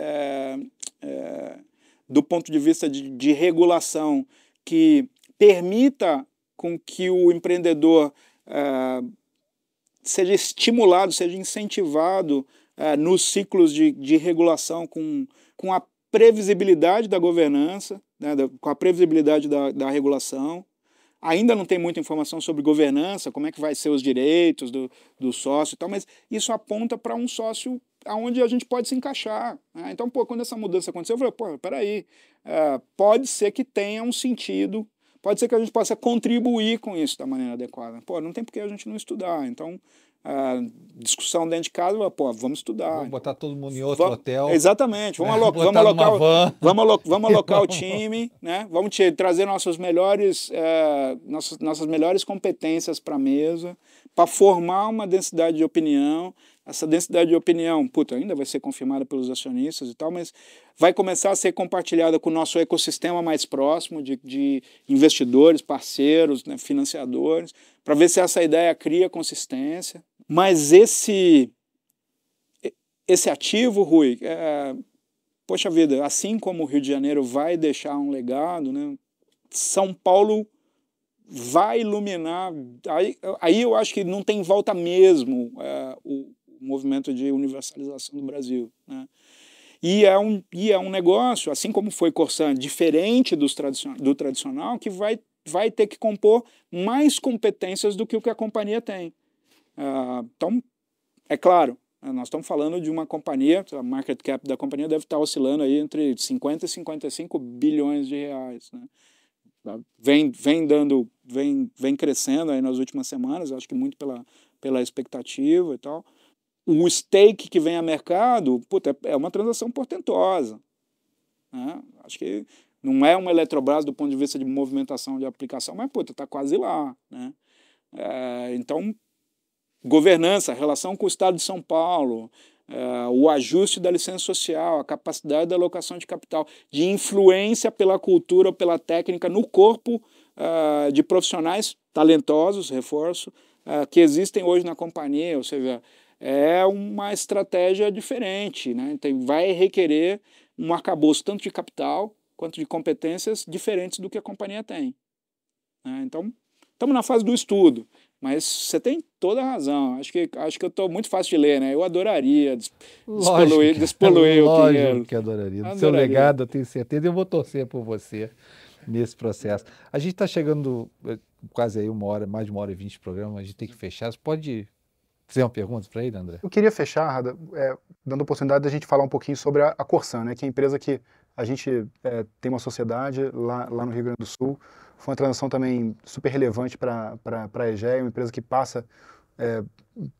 do ponto de vista de regulação que permita com que o empreendedor seja estimulado, seja incentivado nos ciclos de regulação com a previsibilidade da governança, né, com a previsibilidade da regulação. Ainda não tem muita informação sobre governança, como é que vai ser os direitos do sócio e tal, mas isso aponta para um sócio onde a gente pode se encaixar, né? Então, quando essa mudança aconteceu, eu falei, peraí, pode ser que tenha um sentido, pode ser que a gente possa contribuir com isso da maneira adequada. Não tem por que a gente não estudar. Então, discussão dentro de casa, vamos estudar. Vamos botar todo mundo em outro hotel. Exatamente. Vamos alocar o time, né? Vamos trazer nossas melhores competências para a mesa, para formar uma densidade de opinião. Essa densidade de opinião, ainda vai ser confirmada pelos acionistas e tal, mas vai começar a ser compartilhada com o nosso ecossistema mais próximo de investidores, parceiros, né, financiadores, para ver se essa ideia cria consistência. Mas esse ativo, Rui, poxa vida, assim como o Rio de Janeiro vai deixar um legado, né, São Paulo vai iluminar. Aí eu acho que não tem volta mesmo o movimento de universalização do Brasil, né? E é um negócio, assim como foi Corsan, diferente do tradicional, que vai ter que compor mais competências do que o que a companhia tem. Então, é claro, nós estamos falando de uma companhia, a market cap da companhia deve estar oscilando aí entre 50 e 55 bilhões de reais, né? Vem crescendo aí nas últimas semanas, acho que muito pela expectativa e tal. O stake que vem a mercado, é uma transação portentosa, né? Acho que não é uma Eletrobras do ponto de vista de movimentação de aplicação, mas está quase lá, né? Então, governança, relação com o Estado de São Paulo, o ajuste da licença social, a capacidade da alocação de capital, de influência pela cultura ou pela técnica no corpo de profissionais talentosos, reforço, que existem hoje na companhia, ou seja, é uma estratégia diferente, né? Então, vai requerer um arcabouço tanto de capital quanto de competências diferentes do que a companhia tem, né? Então, estamos na fase do estudo, mas você tem toda a razão. Acho que eu estou muito fácil de ler, né? Eu adoraria despoluir o Pinheiro. Lógico que adoraria. Do seu legado, eu tenho certeza, eu vou torcer por você nesse processo. A gente está chegando quase aí mais de 1h20 de programa, a gente tem que fechar. Você pode fazer uma pergunta para ele, André? Eu queria fechar, Rada, dando a oportunidade da gente falar um pouquinho sobre a Corsan, né, que é a empresa que a gente tem uma sociedade lá no Rio Grande do Sul. Foi uma transação também super relevante para a EGEA, uma empresa que passa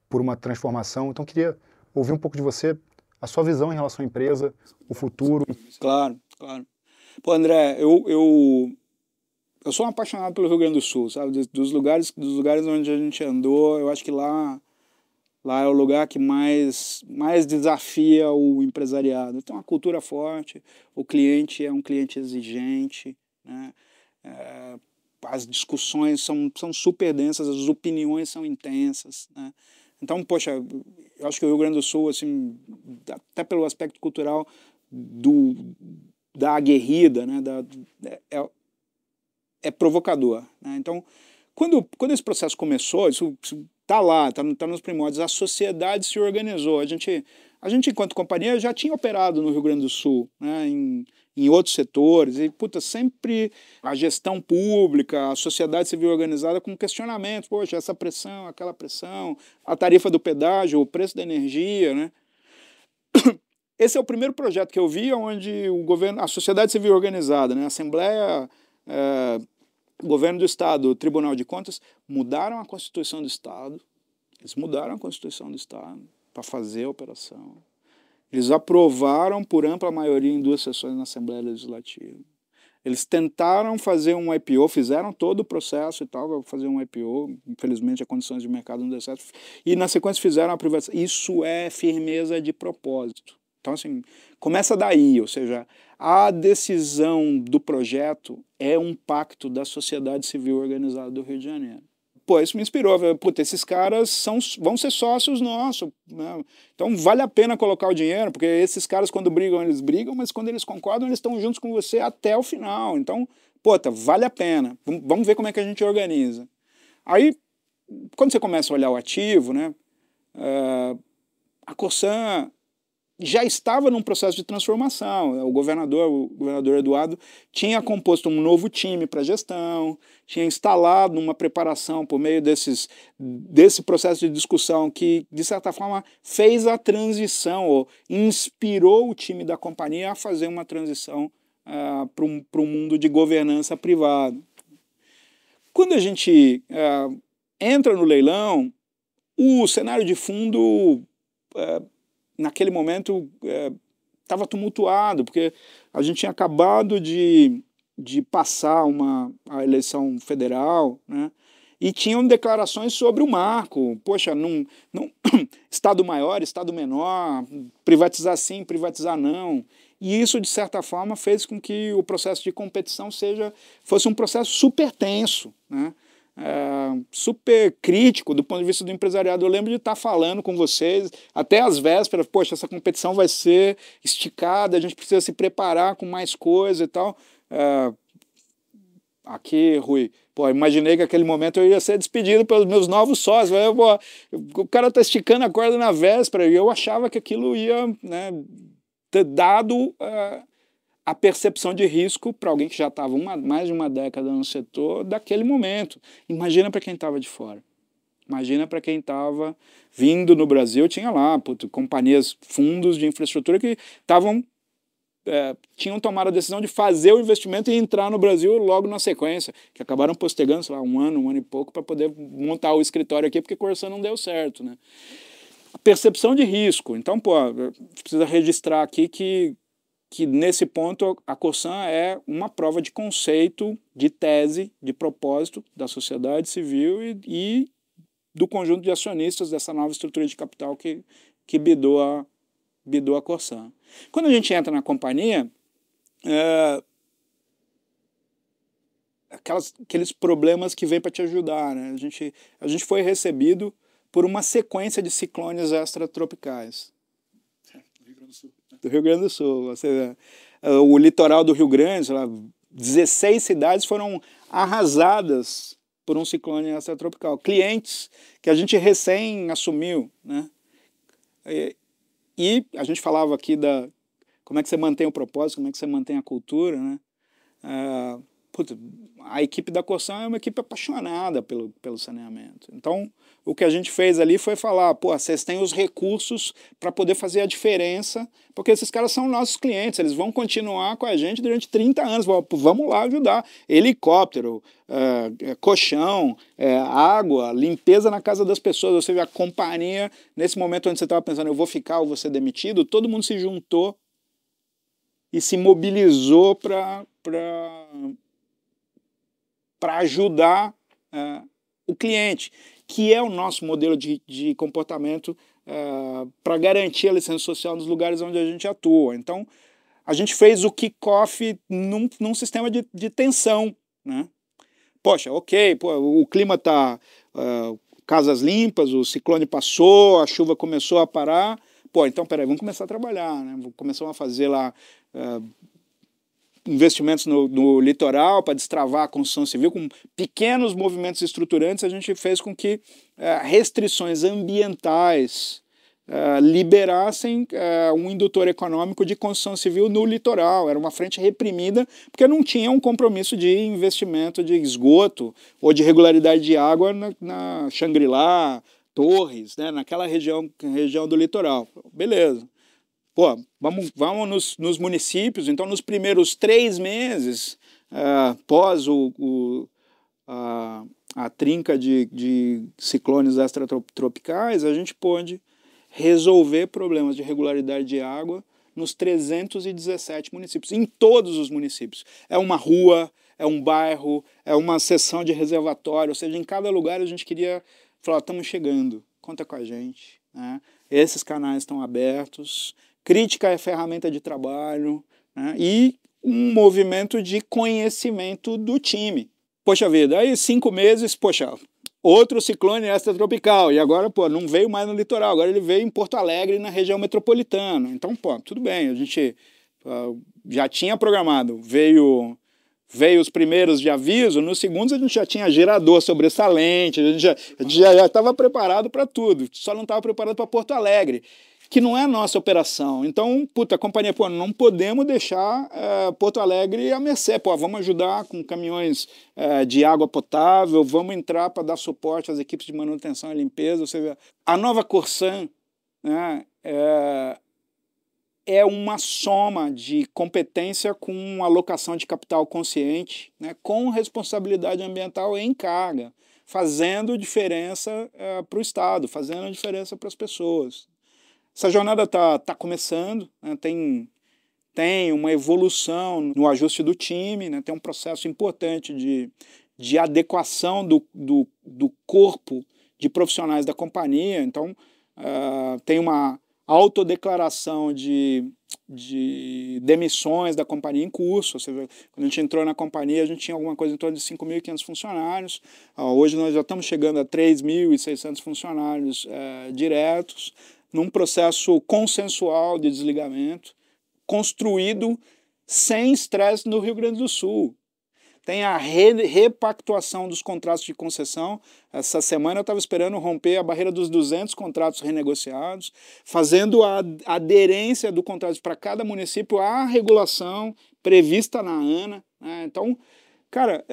por uma transformação. Então, queria ouvir um pouco de você, a sua visão em relação à empresa, o futuro. Claro. André, eu sou um apaixonado pelo Rio Grande do Sul, sabe? Dos lugares onde a gente andou, eu acho que lá é o lugar que mais desafia o empresariado. Tem uma cultura forte, o cliente é um cliente exigente, né? As discussões são super densas, as opiniões são intensas, né? Então, poxa, eu acho que o Rio Grande do Sul, assim, até pelo aspecto cultural da aguerrida, né? É provocador, né? Então, quando esse processo começou, isso está lá, está nos primórdios, a sociedade se organizou. A gente, enquanto companhia, já tinha operado no Rio Grande do Sul, né, em outros setores, e sempre a gestão pública, a sociedade civil organizada com questionamentos, poxa, essa pressão, aquela pressão, a tarifa do pedágio, o preço da energia, né? Esse é o primeiro projeto que eu vi onde o governo, a sociedade civil organizada, né, a Assembleia, o governo do Estado, o Tribunal de Contas, mudaram a Constituição do Estado. Eles mudaram a Constituição do Estado para fazer a operação. Eles aprovaram por ampla maioria em 2 sessões na Assembleia Legislativa. Eles tentaram fazer um IPO, fizeram todo o processo e tal, para fazer um IPO. Infelizmente, as condições de mercado não deu certo. E, na sequência, fizeram a privatização. Isso é firmeza de propósito. Então, assim, começa daí, ou seja, a decisão do projeto é um pacto da sociedade civil organizada do Rio de Janeiro. pô, isso me inspirou. Puta, esses caras vão ser sócios nossos, né? Então vale a pena colocar o dinheiro, porque esses caras quando brigam, eles brigam, mas quando eles concordam, eles estão juntos com você até o final. Então, puta, vale a pena. Vamos ver como é que a gente organiza. Aí, quando você começa a olhar o ativo, né, a Corsan já estava num processo de transformação. O governador Eduardo tinha composto um novo time para gestão, tinha instalado uma preparação por meio desse processo de discussão que, de certa forma, fez a transição, ou inspirou o time da companhia a fazer uma transição para um mundo de governança privada. Quando a gente entra no leilão, o cenário de fundo naquele momento estava tumultuado, porque a gente tinha acabado de passar a eleição federal, né? E tinham declarações sobre o marco. Poxa, não, Estado maior, Estado menor, privatizar sim, privatizar não. E isso, de certa forma, fez com que o processo de competição fosse um processo super tenso, né? Super crítico do ponto de vista do empresariado. Eu lembro de estar falando com vocês até às vésperas, poxa, essa competição vai ser esticada, a gente precisa se preparar com mais coisa e tal. Aqui, Rui, pô, imaginei que naquele momento eu ia ser despedido pelos meus novos sócios. O cara tá esticando a corda na véspera, e eu achava que aquilo ia, né, ter dado a percepção de risco para alguém que já estava mais de uma década no setor daquele momento. Imagina para quem estava de fora. Imagina para quem estava vindo no Brasil, tinha lá companhias, fundos de infraestrutura que tinham tomado a decisão de fazer o investimento e entrar no Brasil logo na sequência, que acabaram postergando, sei lá, um ano e pouco para poder montar o escritório aqui, porque a Corsan não deu certo, né? A percepção de risco. Então, pô, a gente precisa registrar aqui que nesse ponto a Corsan é uma prova de conceito, de tese, de propósito da sociedade civil e do conjunto de acionistas dessa nova estrutura de capital que bidou a Corsan. Quando a gente entra na companhia, aqueles problemas que vêm para te ajudar, né? A gente foi recebido por uma sequência de ciclones extratropicais. Do Rio Grande do Sul. O litoral do Rio Grande, sei lá, 16 cidades foram arrasadas por um ciclone extratropical. Clientes que a gente recém assumiu, né? E a gente falava aqui como é que você mantém o propósito, como é que você mantém a cultura, né? A equipe da Corsan é uma equipe apaixonada pelo saneamento. Então, o que a gente fez ali foi falar, pô, vocês têm os recursos para poder fazer a diferença, porque esses caras são nossos clientes, eles vão continuar com a gente durante 30 anos, vamos lá ajudar. Helicóptero, colchão, água, limpeza na casa das pessoas, ou seja, a companhia, nesse momento onde você estava pensando, eu vou ficar ou vou ser demitido, todo mundo se juntou e se mobilizou para ajudar o cliente, que é o nosso modelo de comportamento para garantir a licença social nos lugares onde a gente atua. Então, a gente fez o kick-off num sistema de tensão, né? Poxa, ok, pô, o clima está casas limpas, o ciclone passou, a chuva começou a parar, pô, então peraí, vamos começar a trabalhar, né? Começamos a fazer lá investimentos no litoral para destravar a construção civil, com pequenos movimentos estruturantes, a gente fez com que restrições ambientais liberassem um indutor econômico de construção civil no litoral. Era uma frente reprimida, porque não tinha um compromisso de investimento de esgoto ou de regularidade de água na Xangri-Lá, Torres, né, naquela região do litoral. Beleza. Pô, vamos nos municípios. Então, nos primeiros 3 meses, pós a trinca de ciclones extratropicais, a gente pôde resolver problemas de regularidade de água nos 317 municípios, em todos os municípios. É uma rua, é um bairro, é uma seção de reservatório, ou seja, em cada lugar a gente queria falar, estamos chegando, conta com a gente, né? Esses canais estão abertos, crítica é ferramenta de trabalho, né? E um movimento de conhecimento do time. Poxa vida, aí 5 meses, poxa, outro ciclone extratropical. E agora, pô, não veio mais no litoral, agora ele veio em Porto Alegre, na região metropolitana. Então, pô, tudo bem, a gente já tinha programado. Veio os primeiros de aviso, nos segundos a gente já tinha gerador sobressalente, a gente já estava preparado para tudo, só não estava preparado para Porto Alegre, que não é a nossa operação. Então, puta, a companhia, pô, não podemos deixar Porto Alegre à mercê. Pô, vamos ajudar com caminhões de água potável, vamos entrar para dar suporte às equipes de manutenção e limpeza. Ou seja, a nova Corsan, né, é uma soma de competência com alocação de capital consciente, né, com responsabilidade ambiental em carga, fazendo diferença para o Estado, fazendo diferença para as pessoas. Essa jornada está começando, né, tem uma evolução no ajuste do time, né, tem um processo importante de adequação do corpo de profissionais da companhia. Então, tem uma autodeclaração de demissões da companhia em curso. Ou seja, quando a gente entrou na companhia, a gente tinha alguma coisa em torno de 5.500 funcionários. Hoje nós já estamos chegando a 3.600 funcionários diretos, num processo consensual de desligamento, construído sem estresse no Rio Grande do Sul. Tem a repactuação dos contratos de concessão. Essa semana eu estava esperando romper a barreira dos 200 contratos renegociados, fazendo a aderência do contrato para cada município à regulação prevista na ANA. Né? Então, cara...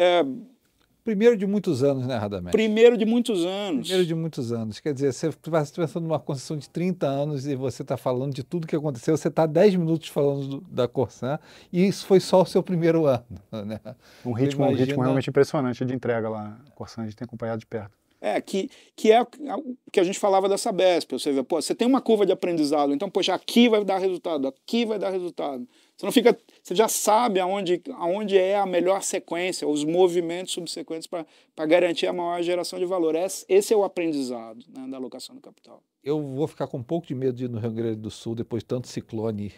Primeiro de muitos anos, né, Radamés? Primeiro de muitos anos. Primeiro de muitos anos. Quer dizer, você vai pensando numa concessão de 30 anos e você está falando de tudo que aconteceu. Você está 10 minutos falando da Corsan e isso foi só o seu primeiro ano. Né? Um ritmo realmente impressionante de entrega lá. A Corsan a gente tem acompanhado de perto. Que é o que a gente falava da Sabesp. Ou seja, pô, você tem uma curva de aprendizado, então, poxa, aqui vai dar resultado, aqui vai dar resultado. Você já sabe aonde é a melhor sequência, os movimentos subsequentes para garantir a maior geração de valor. Esse é o aprendizado, né, da alocação do capital. Eu vou ficar com um pouco de medo de ir no Rio Grande do Sul depois de tanto ciclone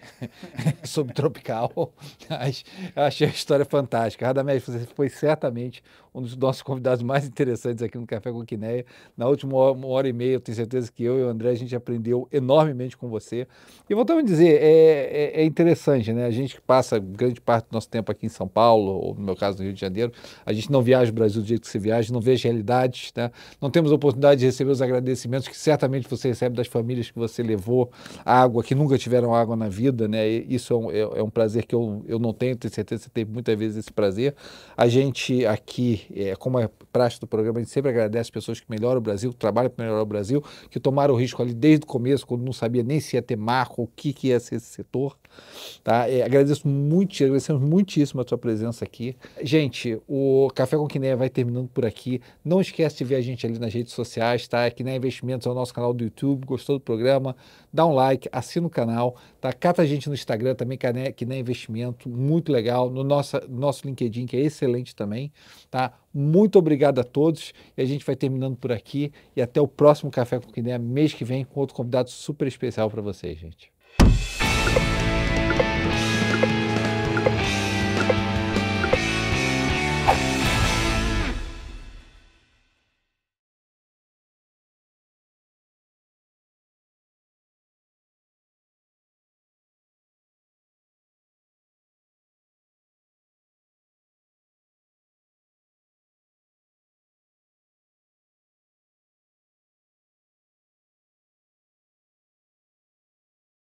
subtropical. Mas eu achei a história fantástica. Radamés, você foi certamente um dos nossos convidados mais interessantes aqui no Café com Quineia. Na última hora e meia, eu tenho certeza que eu e o André, a gente aprendeu enormemente com você. E voltamos a dizer, é interessante, né? A gente que passa grande parte do nosso tempo aqui em São Paulo, ou no meu caso no Rio de Janeiro, a gente não viaja o Brasil do jeito que você viaja, não vê as realidades, né? Não temos a oportunidade de receber os agradecimentos que certamente você recebe das famílias que você levou água, que nunca tiveram água na vida, né? E isso é um prazer que eu não tenho certeza que você teve muitas vezes esse prazer. A gente aqui, como é praxe do programa, a gente sempre agradece as pessoas que melhoram o Brasil, que trabalham para melhorar o Brasil, que tomaram o risco ali desde o começo, quando não sabia nem se ia ter marco, o que ia ser esse setor. Tá? Agradecemos muitíssimo a sua presença aqui. Gente, o Café com Quineia vai terminando por aqui. Não esquece de ver a gente ali nas redes sociais, tá? Quineia Investimentos é o nosso canal do YouTube. Gostou do programa? Dá um like, assina o canal, tá? Cata a gente no Instagram também, Quineia Investimento, muito legal. No nosso LinkedIn, que é excelente também, tá? Muito obrigado a todos e a gente vai terminando por aqui e até o próximo Café com Quineia mês que vem com outro convidado super especial para vocês, gente.